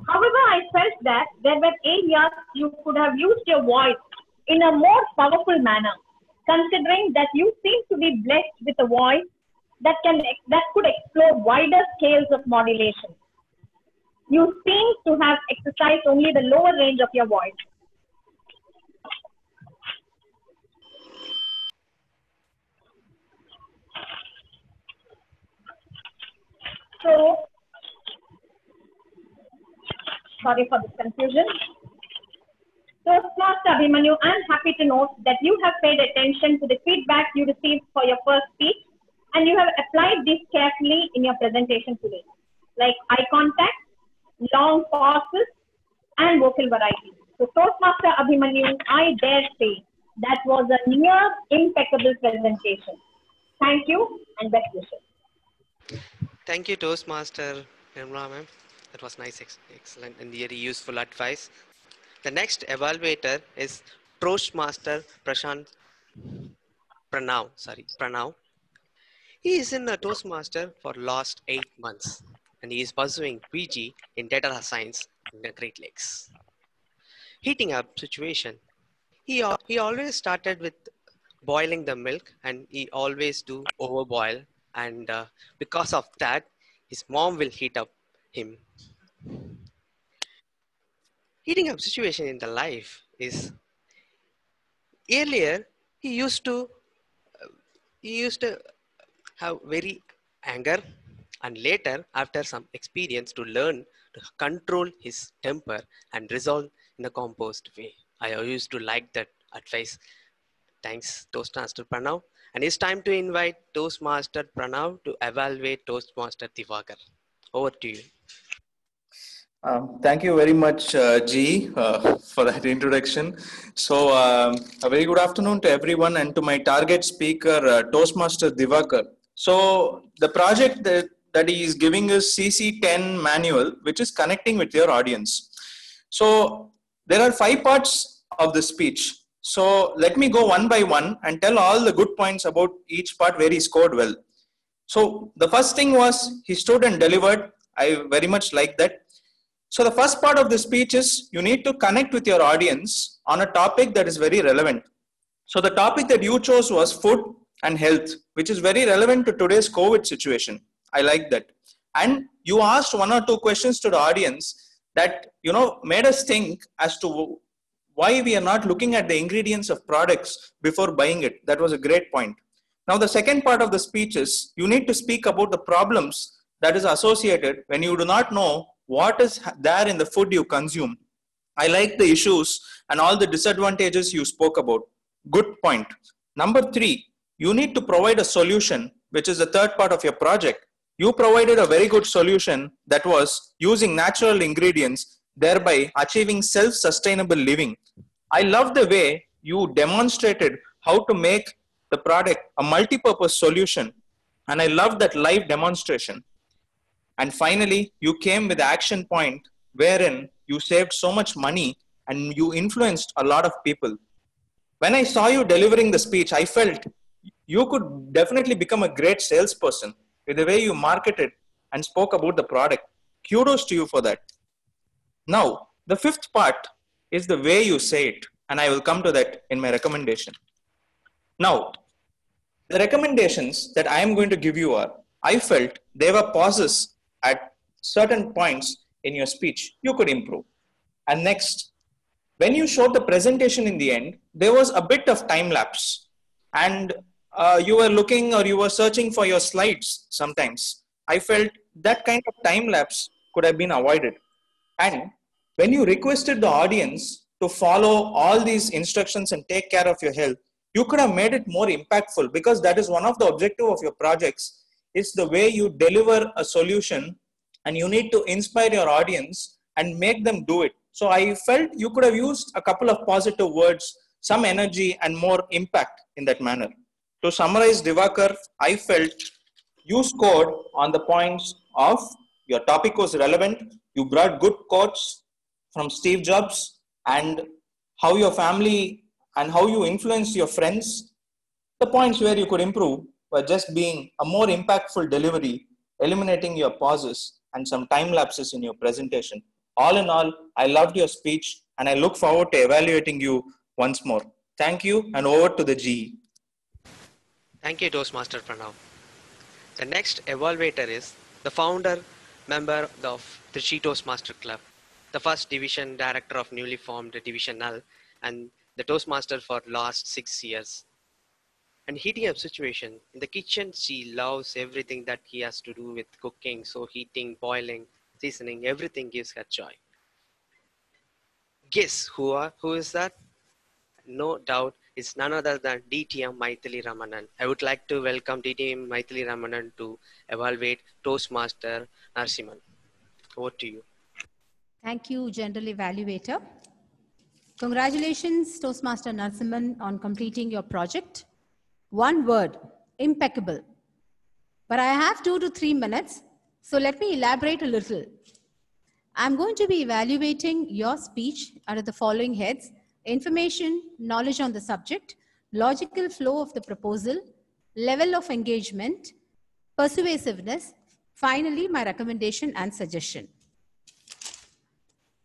However, I felt that there were areas you could have used your voice in a more powerful manner, considering that you seem to be blessed with a voice that could explore wider scales of modulation. You seem to have exercised only the lower range of your voice. So, sorry for this confusion. Toastmaster Abhimanyu, I'm happy to note that you have paid attention to the feedback you received for your first speech and you have applied this carefully in your presentation today, like eye contact, long pauses, and vocal variety. So Toastmaster Abhimanyu, I dare say that was a near impeccable presentation. Thank you and best wishes. Thank you, Toastmaster Nirmala ma'am. That was nice, excellent, and very useful advice. The next evaluator is Toastmaster Pranav. He is in a Toastmaster for last 8 months, and he is pursuing PG in data science in the Great Lakes. Heating up situation. He always started with boiling the milk, and he always do overboil, and because of that, his mom will heat up him. Heating up situation in the life is earlier he used to have very anger, and later after some experience to learn to control his temper and resolve in a composed way. I used to like that advice. Thanks, Toastmaster Pranav. And it's time to invite Toastmaster Pranav to evaluate Toastmaster Divakar. Over to you. Thank you very much, G, for that introduction. So, a very good afternoon to everyone and to my target speaker, Toastmaster Divakar. So, the project that he is giving is CC10 manual, which is connecting with your audience. So, there are 5 parts of the speech. So, let me go one by one and tell all the good points about each part where he scored well. So, the first thing was he stood and delivered. I very much like that. So the first part of the speech is you need to connect with your audience on a topic that is very relevant. So the topic that you chose was food and health, which is very relevant to today's COVID situation. I like that. And you asked 1 or 2 questions to the audience that, made us think as to why we are not looking at the ingredients of products before buying it. That was a great point. Now the second part of the speech is you need to speak about the problems that is associated when you do not know what is there in the food you consume. I like the issues and all the disadvantages you spoke about. Good point. Number 3, you need to provide a solution, which is the third part of your project. You provided a very good solution that was using natural ingredients, thereby achieving self-sustainable living. I love the way you demonstrated how to make the product a multi-purpose solution. And I love that live demonstration. And finally, you came with the action point wherein you saved so much money and you influenced a lot of people. When I saw you delivering the speech, I felt you could definitely become a great salesperson with the way you marketed and spoke about the product. Kudos to you for that. Now, the 5th part is the way you say it, and I will come to that in my recommendation. Now, the recommendations that I am going to give you are, I felt there were pauses at certain points in your speech you could improve. And next, when you showed the presentation in the end, there was a bit of time lapse and you were looking or you were searching for your slides sometimes. I felt that kind of time lapse could have been avoided. And when you requested the audience to follow all these instructions and take care of your health, you could have made it more impactful, because that is one of the objectives of your projects. It's the way you deliver a solution and you need to inspire your audience and make them do it. So I felt you could have used a couple of positive words, some energy and more impact in that manner. To summarize, Divakar, I felt you scored on the points of your topic was relevant. You brought good quotes from Steve Jobs and how your family and how you influenced your friends. The points where you could improve were just being a more impactful delivery, eliminating your pauses and some time lapses in your presentation. All in all, I loved your speech and I look forward to evaluating you once more. Thank you, and over to the GE. Thank you, Toastmaster Pranav. The next evaluator is the founder, member of the Trichy Toastmaster Club, the first division director of newly formed Division L, and the Toastmaster for last 6 years. And heating up situation in the kitchen, she loves everything that he has to do with cooking. So heating, boiling, seasoning, everything gives her joy. Guess who is that? No doubt, it's none other than DTM Maithili Ramanan. I would like to welcome DTM Maithili Ramanan to evaluate Toastmaster Narasimhan. Over to you. Thank you, General Evaluator. Congratulations, Toastmaster Narasimhan, on completing your project. One word, impeccable. But I have 2 to 3 minutes, so let me elaborate a little. I'm going to be evaluating your speech under the following heads: information, knowledge on the subject, logical flow of the proposal, level of engagement, persuasiveness, finally, my recommendation and suggestion.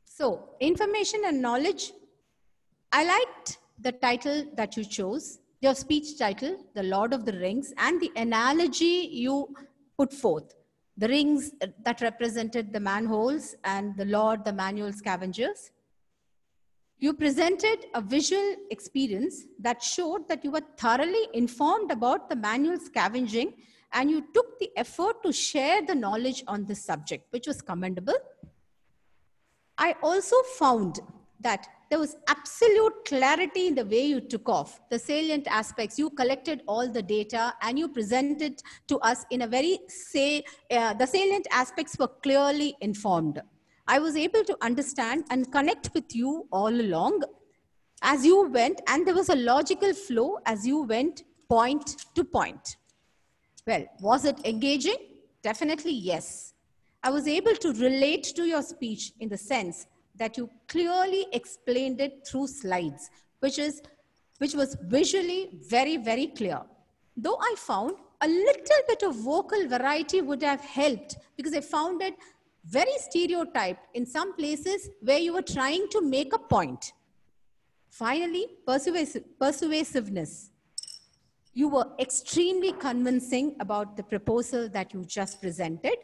So, information and knowledge, I liked the title that you chose, your speech title, The Lord of the Rings, and the analogy you put forth. The rings that represented the manholes and the Lord, the manual scavengers. You presented a visual experience that showed that you were thoroughly informed about the manual scavenging, and you took the effort to share the knowledge on this subject, which was commendable. I also found that there was absolute clarity in the way you took off the salient aspects. You collected all the data and you presented to us in a very the salient aspects were clearly informed. I was able to understand and connect with you all along as you went, and there was a logical flow as you went point to point. Well, was it engaging? Definitely yes. I was able to relate to your speech in the sense that you clearly explained it through slides, which was visually very, very clear. Though I found a little bit of vocal variety would have helped, because I found it very stereotyped in some places where you were trying to make a point. Finally, persuasiveness. You were extremely convincing about the proposal that you just presented.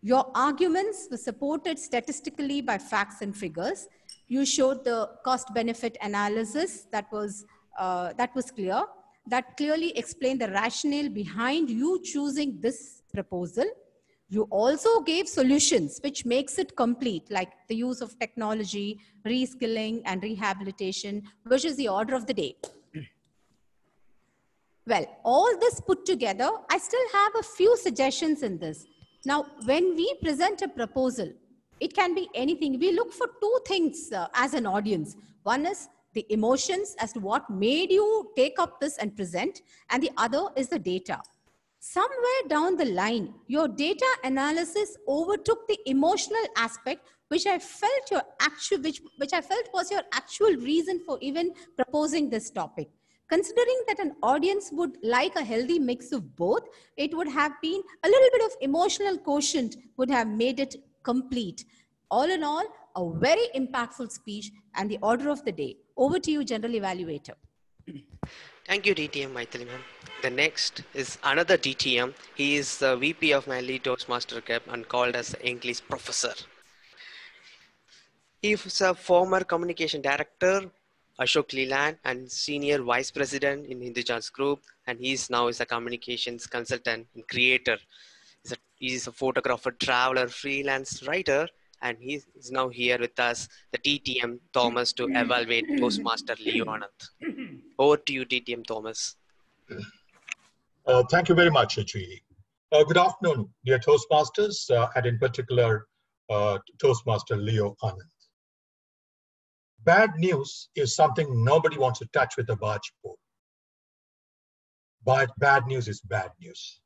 Your arguments were supported statistically by facts and figures. You showed the cost-benefit analysis that was clear, that clearly explained the rationale behind you choosing this proposal. You also gave solutions which makes it complete, like the use of technology, reskilling, and rehabilitation, which is the order of the day. Well, all this put together, I still have a few suggestions in this. Now, when we present a proposal, it can be anything. We look for two things as an audience. One is the emotions as to what made you take up this and present, and the other is the data. Somewhere down the line, your data analysis overtook the emotional aspect, which I felt was your actual reason for even proposing this topic. Considering that an audience would like a healthy mix of both, it would have been a little bit of emotional quotient would have made it complete. All in all, a very impactful speech and the order of the day. Over to you, General Evaluator. Thank you, DTM Maithili ma'am. The next is another DTM. He is the VP of my lead Toastmaster Club and called as the English professor. He is a former communication director, Ashok Leland, and senior vice president in Hindujan's group, and he is now a communications consultant and creator. He is a photographer, traveler, freelance writer, and he is now here with us, the DTM Thomas, to evaluate Toastmaster Leo Ananth. Over to you, DTM Thomas. Thank you very much, Ajay. Good afternoon, dear Toastmasters, and in particular, Toastmaster Leo Ananth. Bad news is something nobody wants to touch with a barge pole. But bad news is bad news.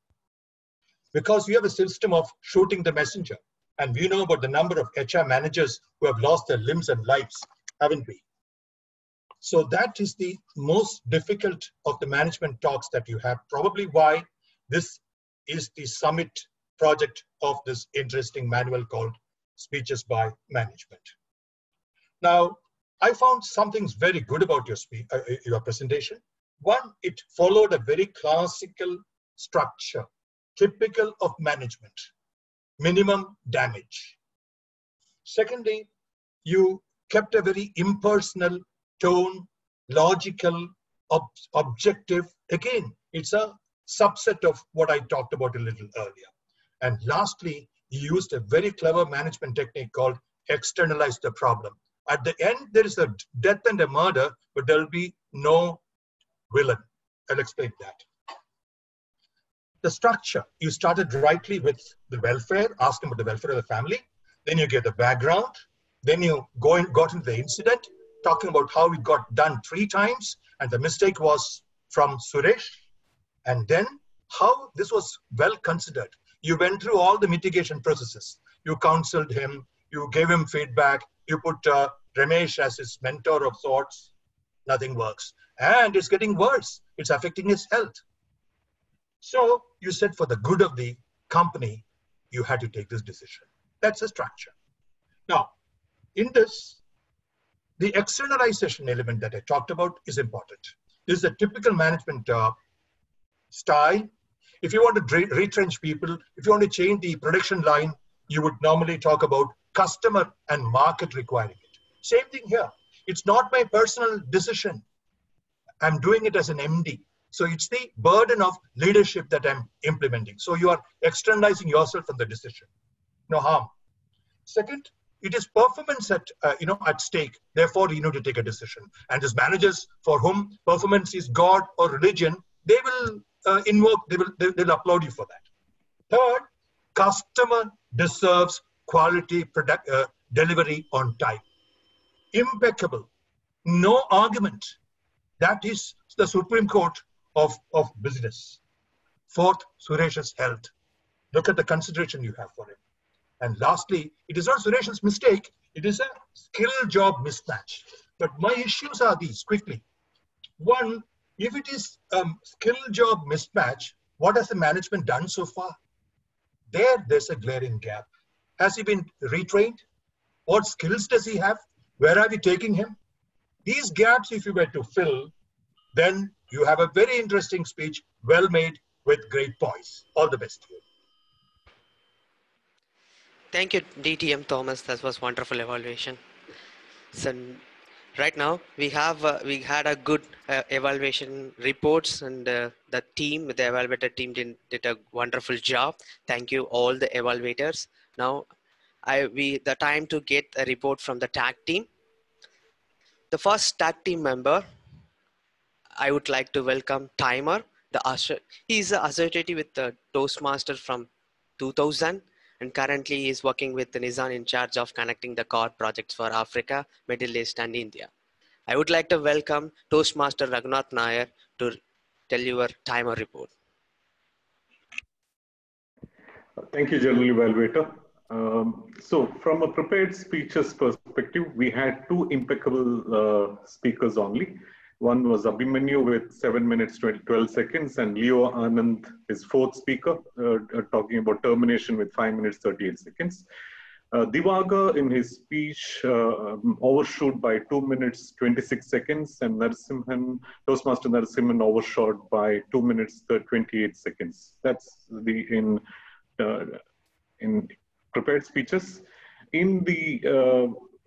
Because we have a system of shooting the messenger, and we know about the number of HR managers who have lost their limbs and lives, haven't we? So that is the most difficult of the management talks that you have, probably why this is the summit project of this interesting manual called Speeches by Management. Now, I found something very good about your presentation. One, it followed a very classical structure, typical of management, minimum damage. Secondly, you kept a very impersonal tone, logical, objective. Again, it's a subset of what I talked about a little earlier. And lastly, you used a very clever management technique called externalize the problem. At the end, there is a death and a murder, but there will be no villain. I'll explain that. The structure, you started rightly with the welfare, asking about the welfare of the family. Then you gave the background. Then you got into the incident, talking about how it got done 3 times, and the mistake was from Suresh. And then how this was well considered. You went through all the mitigation processes. You counseled him, you gave him feedback, you put Ramesh as his mentor of sorts. Nothing works. And it's getting worse. It's affecting his health. So you said for the good of the company, you had to take this decision. That's the structure. Now, in this, the externalization element that I talked about is important. This is a typical management style. If you want to retrench people, if you want to change the production line, you would normally talk about customer and market requiring it. Same thing here. It's not my personal decision. I'm doing it as an MD. So it's the burden of leadership that I'm implementing. So you are externalizing yourself from the decision. No harm. Second, it is performance at stake. Therefore, you need to take a decision. And these managers for whom performance is God or religion, they will they'll applaud you for that. Third, customer deserves quality product delivery on time. Impeccable. No argument. That is the Supreme Court of business. Fourth, Suresh's health. Look at the consideration you have for him. And lastly, it is not Suresh's mistake. It is a skill-job mismatch. But my issues are these, quickly. One, if it is skill-job mismatch, what has the management done so far? There's a glaring gap. Has he been retrained? What skills does he have? Where are we taking him? These gaps, if you were to fill, then you have a very interesting speech, well made, with great poise. All the best to you. Thank you, DTM Thomas. That was wonderful evaluation. So right now we had a good evaluation reports, and the team, the evaluator team did a wonderful job. Thank you all the evaluators. Now the time to get a report from the tag team. The first tag team member, I would like to welcome Timer. He's associated with the Toastmaster from 2000, and currently he is working with the Nizam in charge of connecting the core projects for Africa, Middle East, and India. I would like to welcome Toastmaster Raghunath Nair to tell your Timer report. Thank you, General Evaluator. So from a prepared speeches perspective, we had two impeccable speakers only. One was Abhimanyu with 7 minutes 12 seconds, and Leo Ananth, his fourth speaker, talking about termination with 5 minutes 38 seconds. Divaga in his speech overshot by 2 minutes 26 seconds, and Toastmaster Narasimhan overshot by 2 minutes 28 seconds. That's in prepared speeches. In the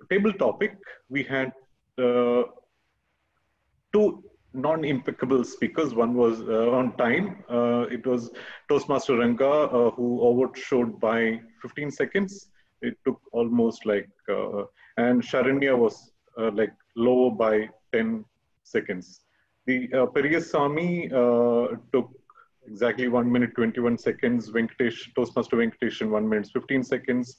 table topic, we had two non-impeccable speakers. One was on time. It was Toastmaster Ranga, who overshot by 15 seconds. It took almost and Sharanya was lower by 10 seconds. The Periyasamy took exactly 1 minute 21 seconds. Toastmaster Venkatesh in 1 minute 15 seconds.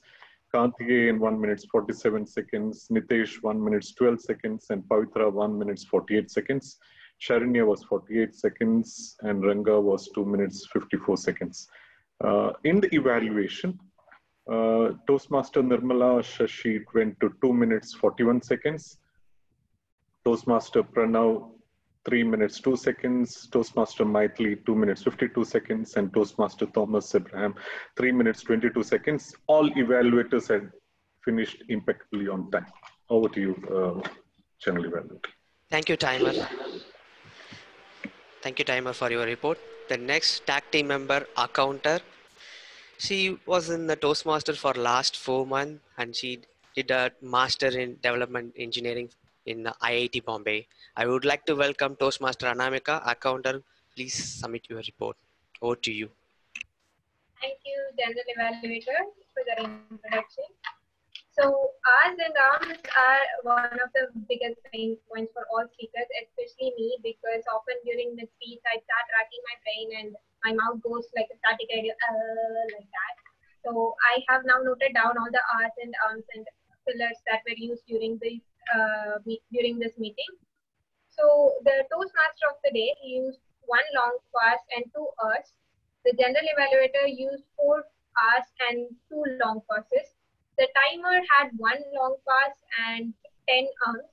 Kantiye in 1 minute 47 seconds. Nitesh 1 minute 12 seconds, and Pavitra 1 minute 48 seconds. Sharanya was 48 seconds, and Ranga was 2 minutes 54 seconds. In the evaluation, Toastmaster Nirmala Shashi went to 2 minutes 41 seconds. Toastmaster Pranav 3 minutes 2 seconds, Toastmaster Maithili 2 minutes 52 seconds, and Toastmaster Thomas Abraham 3 minutes 22 seconds. All evaluators had finished impeccably on time. Over to you, General Evaluator. Thank you, Timer. Thank you, Timer, for your report. The next tag team member, Accounter. She was in the Toastmaster for last 4 months, and she did a master in development engineering in IIT Bombay. I would like to welcome Toastmaster Anamika. Accountant, please submit your report. Over to you. Thank you, General Evaluator, for the introduction. So, R's and R's are one of the biggest pain points for all speakers, especially me, because often during the speech, I start racking my brain and my mouth goes like a static idea, like that. So, I have now noted down all the R's and R's and fillers that were used during this meeting. So the Toastmaster of the day used 1 long pass and 2 R's. The General Evaluator used 4 R's and 2 long passes. The timer had 1 long pass and 10 R's.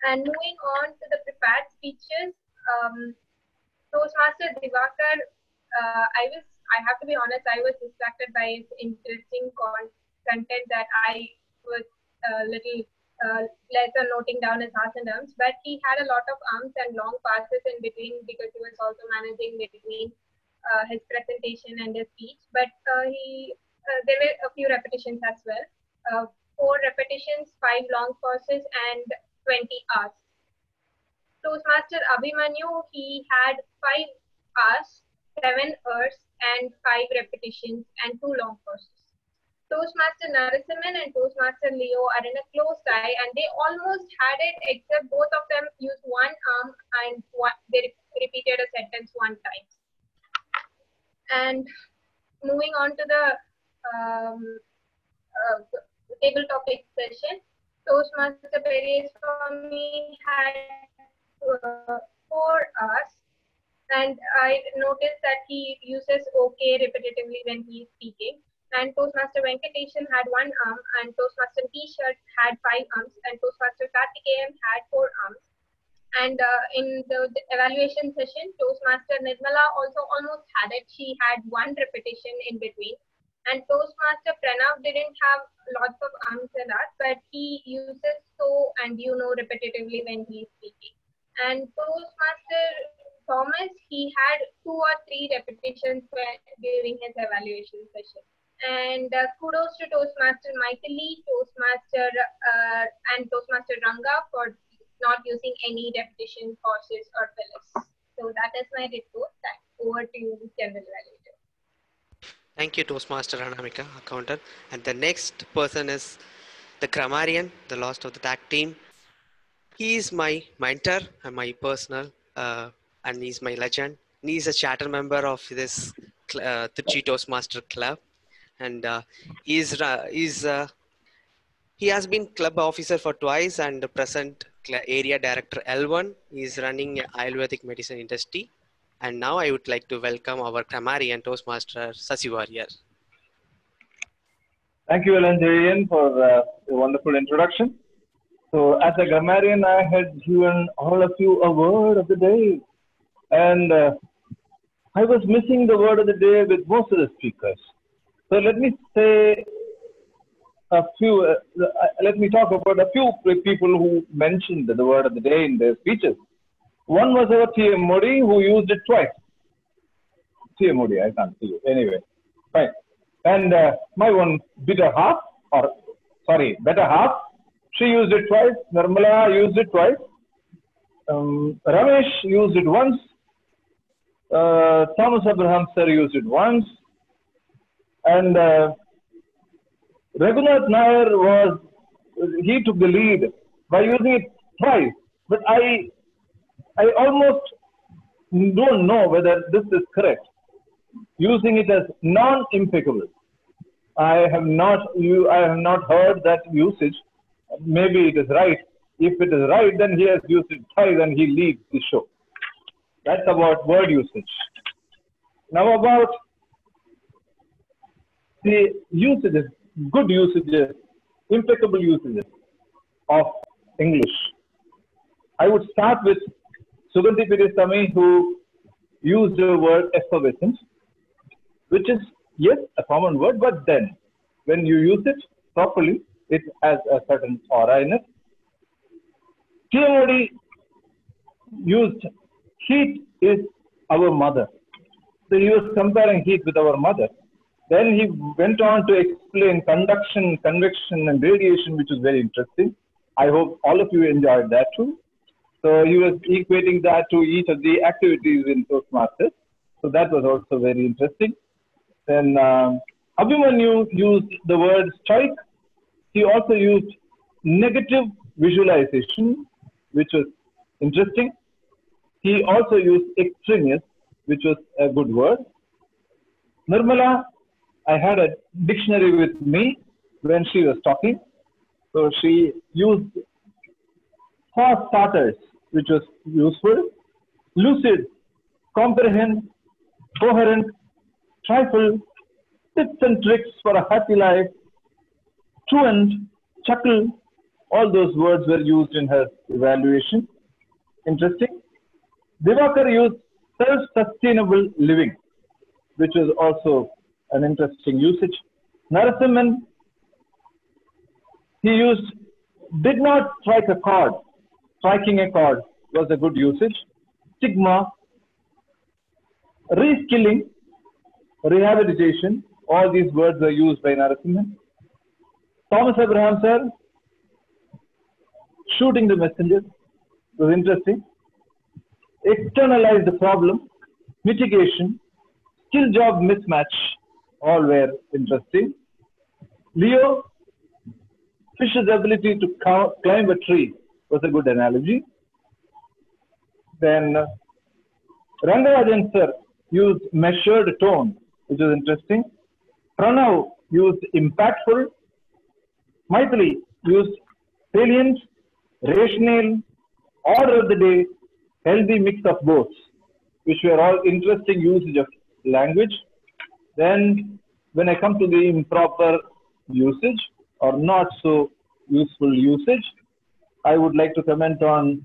And moving on to the prepared speeches, Toastmaster Divakar, I have to be honest, I was distracted by his interesting content that I was a little less on noting down his R's and R's, but he had a lot of arms and long passes in between because he was also managing between his presentation and his speech. But there were a few repetitions as well. 4 repetitions, 5 long pauses, and 20 R's. Toastmaster Abhimanyu, he had 5 R's, 7 R's, and 5 repetitions and 2 long pauses. Toastmaster Narasimhan and Toastmaster Leo are in a close tie, and they almost had it, except both of them used one arm and they repeated a sentence one time. And moving on to the table topic session, Toastmaster Periyaswamy had 4 R's, and I noticed that he uses okay repetitively when he is speaking. And Toastmaster Venkateshan had 1 arm, and Toastmaster T-shirt had 5 arms, and Toastmaster Karthikeyan had 4 arms. And in the evaluation session, Toastmaster Nirmala also almost had it. She had 1 repetition in between. And Toastmaster Pranav didn't have lots of arms and that, but he uses so and repetitively when he is speaking. And Toastmaster Thomas, he had 2 or 3 repetitions during his evaluation session. And kudos to Toastmaster Maithili, Toastmaster and Toastmaster Ranga for not using any repetition, pauses or fillers. So that is my report. Over to you, General Evaluator. Thank you, Toastmaster Anamika, accountant. And the next person is the grammarian, the last of the tag team. He is my mentor and my personal, and he's my legend. He's a charter member of this Trichy Toastmaster Club. And he has been club officer for twice and present area director L1. He is running Ayurvedic medicine industry. And now I would like to welcome our grammarian Toastmaster Sasi Warrior. Thank you, Elanchezhiyan, for the wonderful introduction. So as a grammarian, I had given all of you a word of the day. And I was missing the word of the day with most of the speakers. So let me say a few, let me talk about a few people who mentioned the word of the day in their speeches. One was our TM Modi, who used it twice. TM Modi, I can't see you. Anyway, fine. And my one better half, she used it twice. Nirmala used it twice. Ramesh used it once. Thomas Abraham sir used it once. And Raghunath Nair he took the lead by using it twice. But I almost don't know whether this is correct. Using it as non-impeccable. I have not heard that usage. Maybe it is right. If it is right, then he has used it twice and he leaves the show. That's about word usage. Now about the usages, good usages, impeccable usages of English. I would start with Sugandhi Periyaswamy, who used the word effervescent, which is, yes, a common word, but then when you use it properly, it has a certain aura in it. TMOD used heat is our mother. So he was comparing heat with our mother. Then he went on to explain conduction, convection, and radiation, which was very interesting. I hope all of you enjoyed that too. So he was equating that to each of the activities in Toastmasters. So that was also very interesting. Then Abhimanyu used the word stoic. He also used negative visualization, which was interesting. He also used extraneous, which was a good word. Nirmala, I had a dictionary with me when she was talking. So she used for starters, which was useful. Lucid, comprehend, coherent, trifle, tips and tricks for a happy life, truant, chuckle, all those words were used in her evaluation. Interesting. Divakar used self-sustainable living, which was also an interesting usage. Narasimhan, he used did not strike a chord. Striking a chord was a good usage. Stigma, reskilling, rehabilitation, all these words were used by Narasimhan. Thomas Abraham sir, shooting the messenger, was interesting. Externalize the problem, mitigation, skill job mismatch, all were interesting. Leo, fish's ability to climb a tree was a good analogy. Then Rangarajan sir used measured tone, which is interesting. Pranav used impactful. Maithili used salient, rational, order of the day, healthy mix of both, which were all interesting usage of language. Then when I come to the improper usage or not so useful usage, I would like to comment on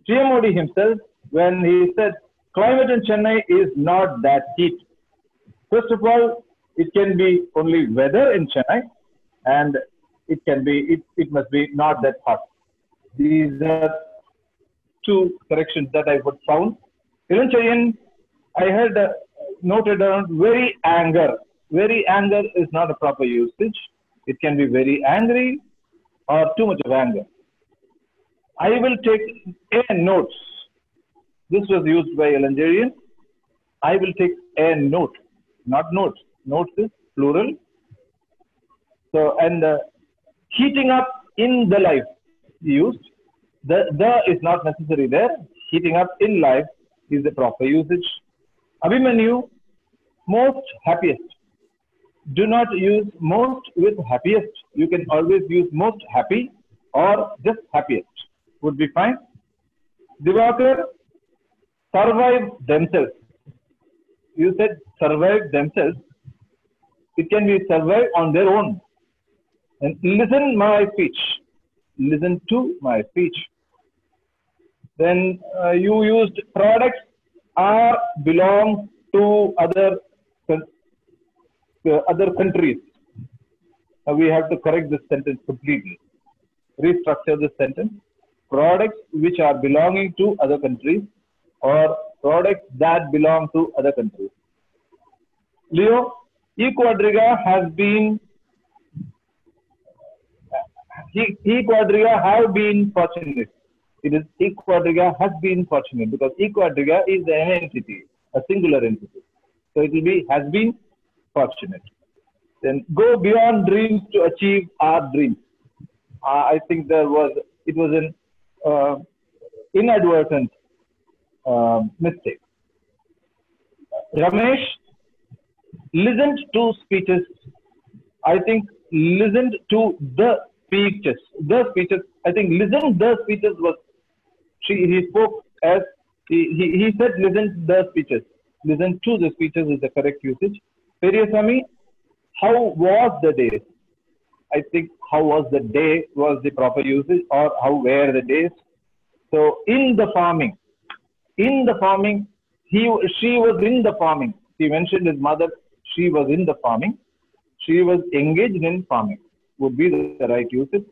GMOD himself when he said climate in Chennai is not that heat. First of all, it can be only weather in Chennai, and it must be not that hot. These are two corrections that I would found. Elanchezhiyan, I had noted down very anger. Very anger is not a proper usage. It can be very angry or too much of anger. I will take a notes. This was used by Elanchezhiyan. I will take a note, not notes. Notes is plural. So, and heating up in the life used. The is not necessary there. Heating up in life is the proper usage. Abhimanyu, most happiest. Do not use most with happiest. You can always use most happy or just happiest. Would be fine. Divakar, survive themselves. You said survive themselves. It can be survive on their own. And listen my speech. Listen to my speech. Then you used products are belong to other countries. We have to correct this sentence completely. Restructure this sentence. Products which are belonging to other countries or products that belong to other countries. Leo, E-Quadriga has been E-Quadriga have been fortunate. It is E-Quadriga has been fortunate because E-Quadriga is an entity, a singular entity. So it will be has been fortunate. Then go beyond dreams to achieve our dreams. I think it was an inadvertent mistake. Ramesh listened to speeches. I think listened to the speeches. The speeches. I think listen the speeches was. He spoke as he said listen to the speeches. Listen to the speeches is the correct usage. Periyasamy, how was the day? I think how was the day was the proper usage, or how were the days. So in the farming, she was in the farming. He mentioned his mother. She was in the farming. She was engaged in farming. Would be the right usage.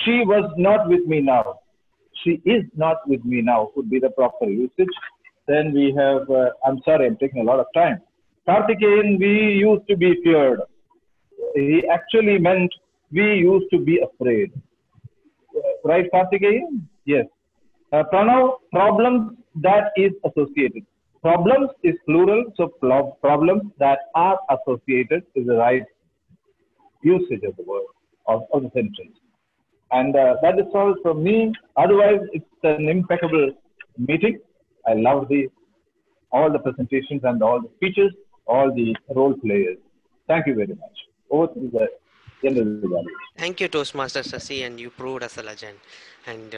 She was not with me now. She is not with me now. Would be the proper usage. Then we have. I'm sorry, I'm taking a lot of time. Karthikeyan, we used to be feared. He actually meant we used to be afraid. Right, Karthikeyan? Yes. Pranav, problems that is associated. Problems is plural, so problems that are associated is the right usage of the word, of the sentence. And that is all from me. Otherwise, it's an impeccable meeting. I love all the presentations and all the speeches, all the role players. Thank you very much. Over to the general evaluation. Thank you, Toastmaster Sasi, and you proved as a legend. And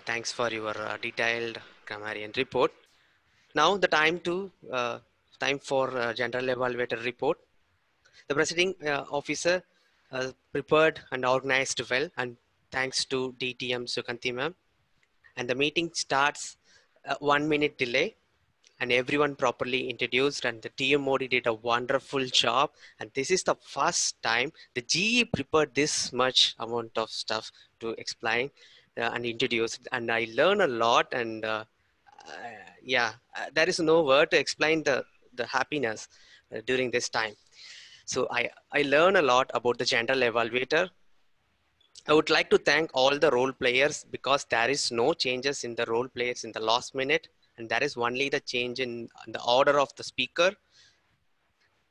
thanks for your detailed grammarian report. Now the time for general evaluator report. The presiding officer prepared and organized well, and thanks to DTM Sukanti ma'am. And the meeting starts 1 minute delay, and everyone properly introduced, and the TMOD did a wonderful job. And this is the first time the GE prepared this much amount of stuff to explain and introduce. And I learned a lot, and there is no word to explain the happiness during this time. So I learned a lot about the general evaluator. I would like to thank all the role players, because there is no changes in the role players in the last minute, and there is only the change in the order of the speaker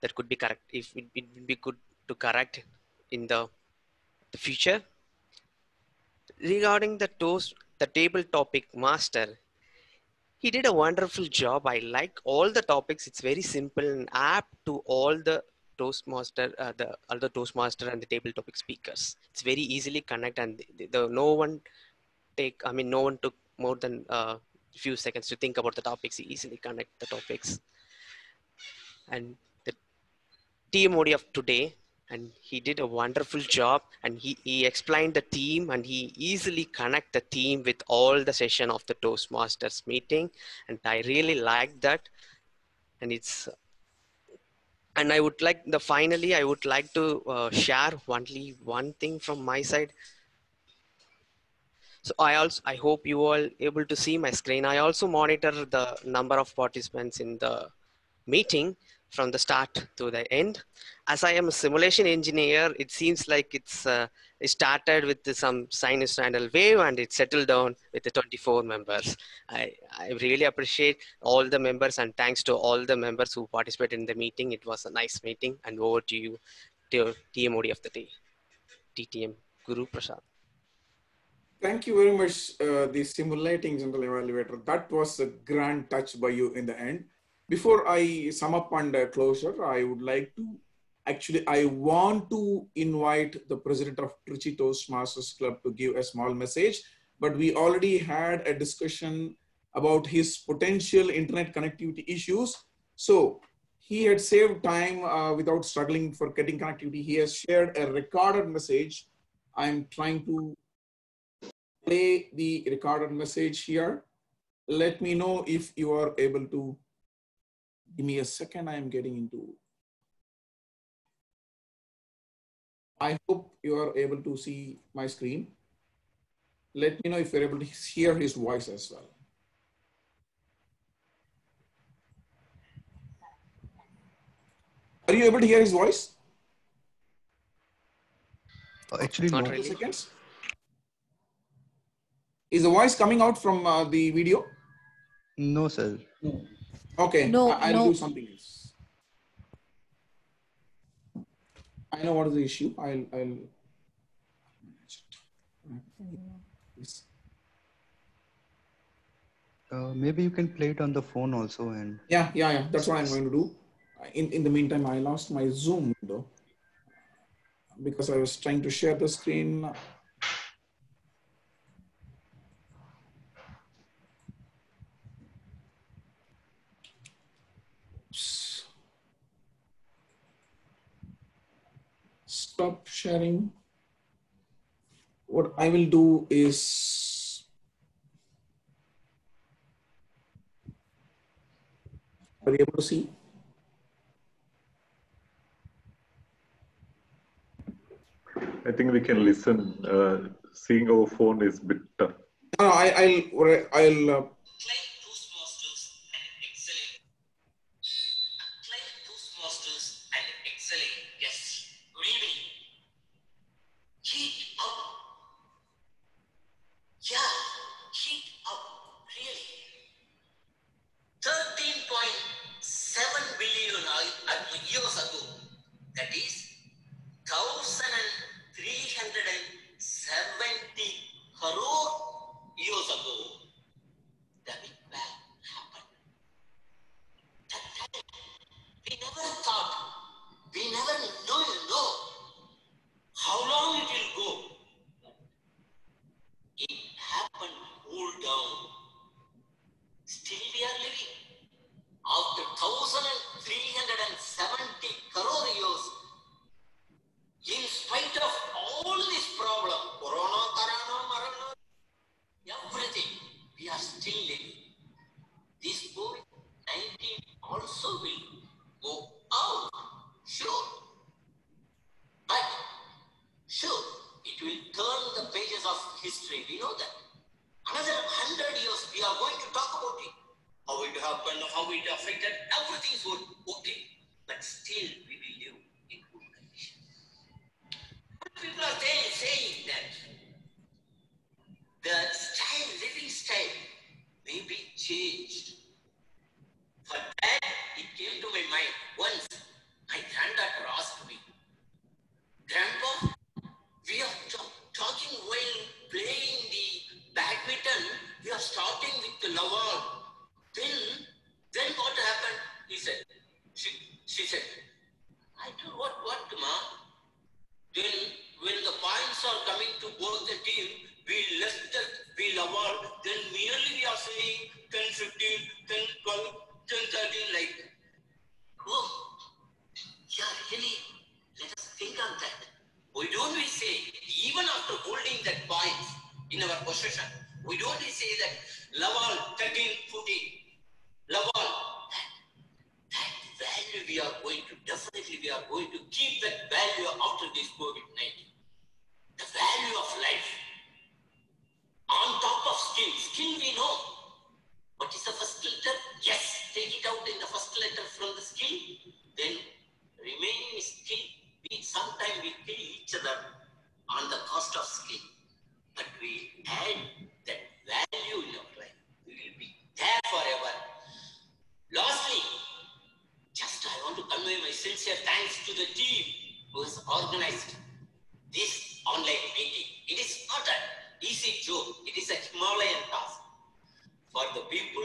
that could be correct. If it would be good to correct in the future. Regarding the table topic master, he did a wonderful job. I like all the topics. It's very simple and apt to all the Toastmaster, the Toastmaster and the table topic speakers. It's very easily connect, and no one took more than a few seconds to think about the topics. He easily connect the topics. And the TMOD of today, and he did a wonderful job, and he explained the theme, and he easily connect the theme with all the session of the Toastmasters meeting, and I really like that. And I would like finally I would like to share only one thing from my side. So I hope you all able to see my screen. I also monitor the number of participants in the meeting from the start to the end. As I am a simulation engineer, it seems like it started with some sinusoidal wave and it settled down with the 24 members. I really appreciate all the members, and thanks to all the members who participated in the meeting. It was a nice meeting, and over to you, TMOD of the day, TTM Guruprasad. Thank you very much, the simulating general evaluator. That was a grand touch by you in the end. Before I sum up and closure, I would like to, I want to invite the president of Trichy Toastmasters Club to give a small message, but we already had a discussion about his potential internet connectivity issues. So he had saved time without struggling for getting connectivity. He has shared a recorded message. I'm trying to play the recorded message here. Let me know if you are able to. Give me a second. I am getting into. I hope you are able to see my screen. Let me know if you're able to hear his voice as well. Are you able to hear his voice? Actually, not no. really. Seconds. Is the voice coming out from the video? No, sir. Okay, No, I'll do something else. I know what is the issue. I'll Maybe you can play it on the phone also. And yeah. That's what I'm going to do. In the meantime, I lost my Zoom window because I was trying to share the screen. Oops. Stop sharing. What I will do is, are you able to see? I think we can listen. Seeing our phone is a bit tough. No, I'll years ago, that is 1,370 crore years ago, the Big Bang happened. That time, we never thought, we never know how long it will go. It happened, cooled down. Still we are living. After 1,370 crore years, in spite of all this problem, Corona, Marana, everything, we are still living. This COVID-19 also will go out, sure. But, sure, it will turn the pages of history, we know that. Another 100 years, we are going to talk about it. How it happened, how it affected, everything is okay. But still, we will live in good conditions. People are saying that the living style may be changed. For that, it came to my mind. Once, my granddaughter asked me, Grandpa, starting with the Lawal. Then what happened? He said, she said, I told what, ma? Then when the points are coming to both the team, we Lawal, then merely we are saying 10, 15, 10, 12, 10, 13 like that. Oh, yeah, really, let us think on that. Why don't we say, even after holding that point in our possession, we don't say that Lawal 13, 14, Lawal, that value we are going to, definitely we are going to keep that value after this COVID-19. The value of life. On top of skill we know. What is the first letter? Yes, take it out in the first letter from the skill. Then remaining skill, sometimes we kill each other on the cost of skill. But we add that value in our life. We will be there forever. Lastly, just I want to convey my sincere thanks to the team who has organized this online meeting. It is not an easy job. It is a Himalayan task. For the people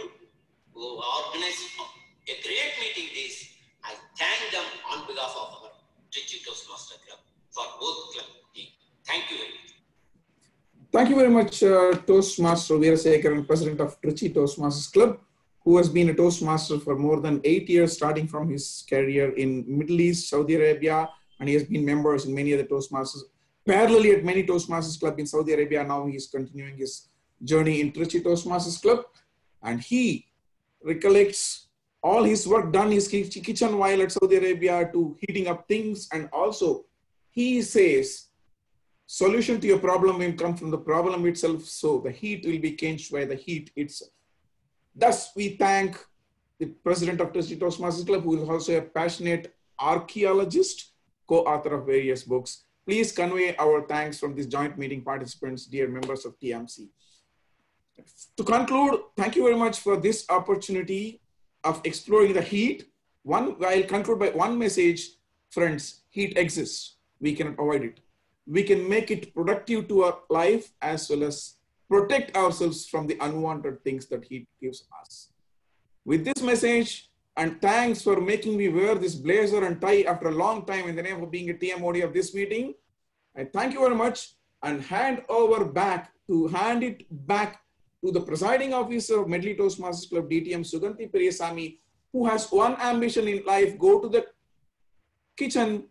who organized a great meeting this, I thank them on behalf of our Trichy Toastmaster Club for both club team. Thank you very much. Thank you very much, Toastmaster Veerasekharan, President of Trichy Toastmasters Club, who has been a Toastmaster for more than 8 years, starting from his career in Middle East, Saudi Arabia, and he has been members in many other Toastmasters. Parallelly at many Toastmasters Club in Saudi Arabia, now he is continuing his journey in Trichy Toastmasters Club, and he recollects all his work done in his kitchen while at Saudi Arabia to heating up things, and also he says, solution to your problem will come from the problem itself, so the heat will be changed by the heat itself. Thus, we thank the President of Trichy Toastmasters Club, who is also a passionate archaeologist, co-author of various books. Please convey our thanks from these joint meeting participants, dear members of TMC. To conclude, thank you very much for this opportunity of exploring the heat. I'll conclude by one message, friends: heat exists. We cannot avoid it. We can make it productive to our life as well as protect ourselves from the unwanted things that heat gives us. With this message, and thanks for making me wear this blazer and tie after a long time in the name of being a TMOD of this meeting, I thank you very much and hand it back to the presiding officer of Medley Toastmasters Club, DTM Suganti Periyasamy, who has one ambition in life: go to the kitchen,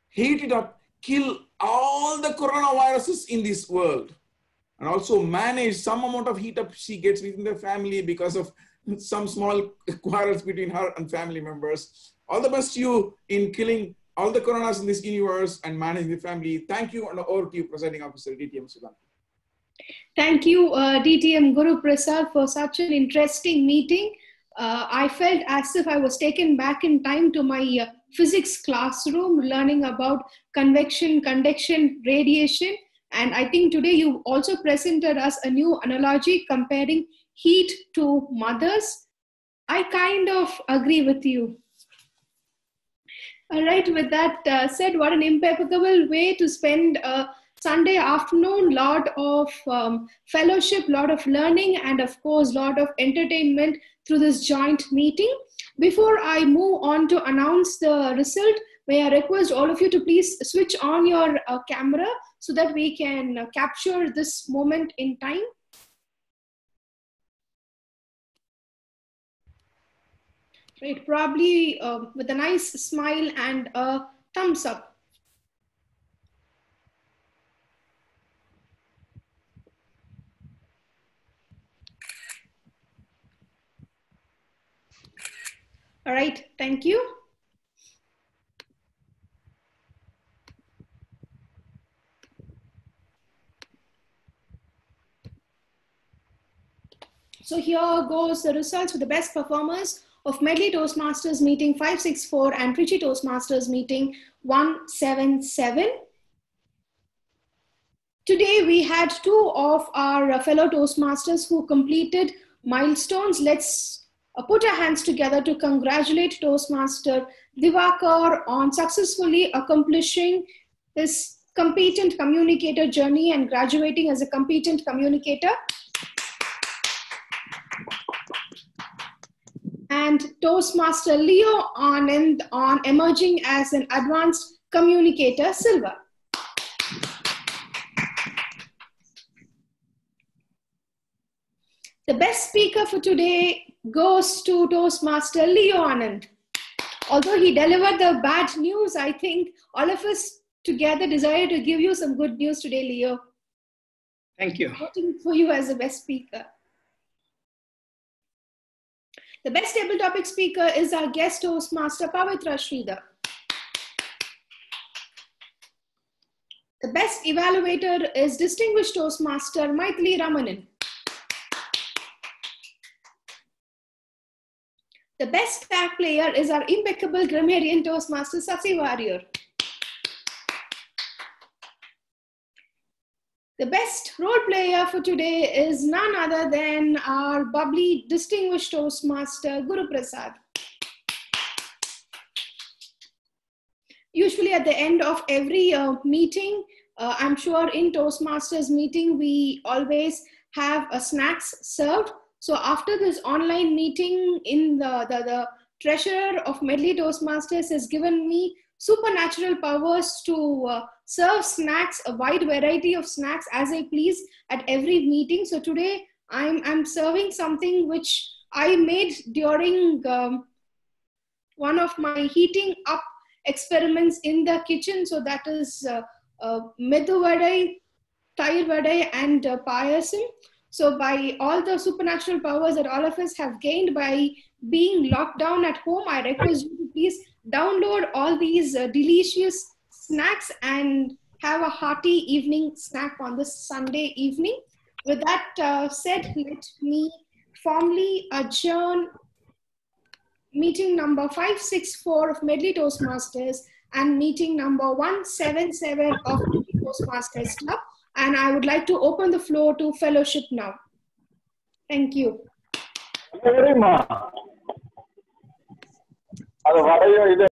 heat it up, kill all the coronaviruses in this world, and also manage some amount of heat up she gets within the family because of some small quarrels between her and family members. All the best to you in killing all the coronas in this universe and managing the family. Thank you, and over to you, Presiding Officer DTM Suganti. Thank you, DTM Guruprasad, for such an interesting meeting. I felt as if I was taken back in time to my physics classroom, learning about convection, conduction, radiation. And I think today you also presented us a new analogy comparing heat to mothers. I kind of agree with you. All right, with that said, what an impeccable way to spend a Sunday afternoon. Lot of fellowship, lot of learning, and of course, lot of entertainment through this joint meeting. Before I move on to announce the result, may I request all of you to please switch on your camera so that we can capture this moment in time. Right, probably with a nice smile and a thumbs up. All right, thank you. So here goes the results for the best performers of Medley Toastmasters meeting 564 and Trichy Toastmasters meeting 177. Today we had two of our fellow Toastmasters who completed milestones. Let's put our hands together to congratulate Toastmaster Divakar on successfully accomplishing his competent communicator journey and graduating as a competent communicator. and Toastmaster Leo Ananth on emerging as an advanced communicator, silver. The best speaker for today goes to Toastmaster Leo Ananth. Although he delivered the bad news, I think all of us together desire to give you some good news today, Leo. Thank you. I'm voting for you as the best speaker. The best table topic speaker is our guest Toastmaster, Pavitra Sridhar. The best evaluator is distinguished Toastmaster, Maithili Ramanan. The best tag player is our impeccable grammarian Toastmaster, Sasi Warrior. The best role player for today is none other than our bubbly, distinguished Toastmaster, Guruprasad. Usually at the end of every meeting, I'm sure in Toastmasters meeting, we always have snacks served. So after this online meeting, the treasurer of Medley Toastmasters has given me supernatural powers to serve snacks, a wide variety of snacks as I please at every meeting. So today I'm serving something which I made during one of my heating up experiments in the kitchen. So that is Medu Vadai, Tayir Vadai and Payasam. So by all the supernatural powers that all of us have gained by being locked down at home, I request you to please download all these delicious snacks and have a hearty evening snack on this Sunday evening. With that said, let me formally adjourn meeting number 564 of Medley Toastmasters and meeting number 177 of Medley Toastmasters Club. And I would like to open the floor to fellowship now. Thank you. Very much.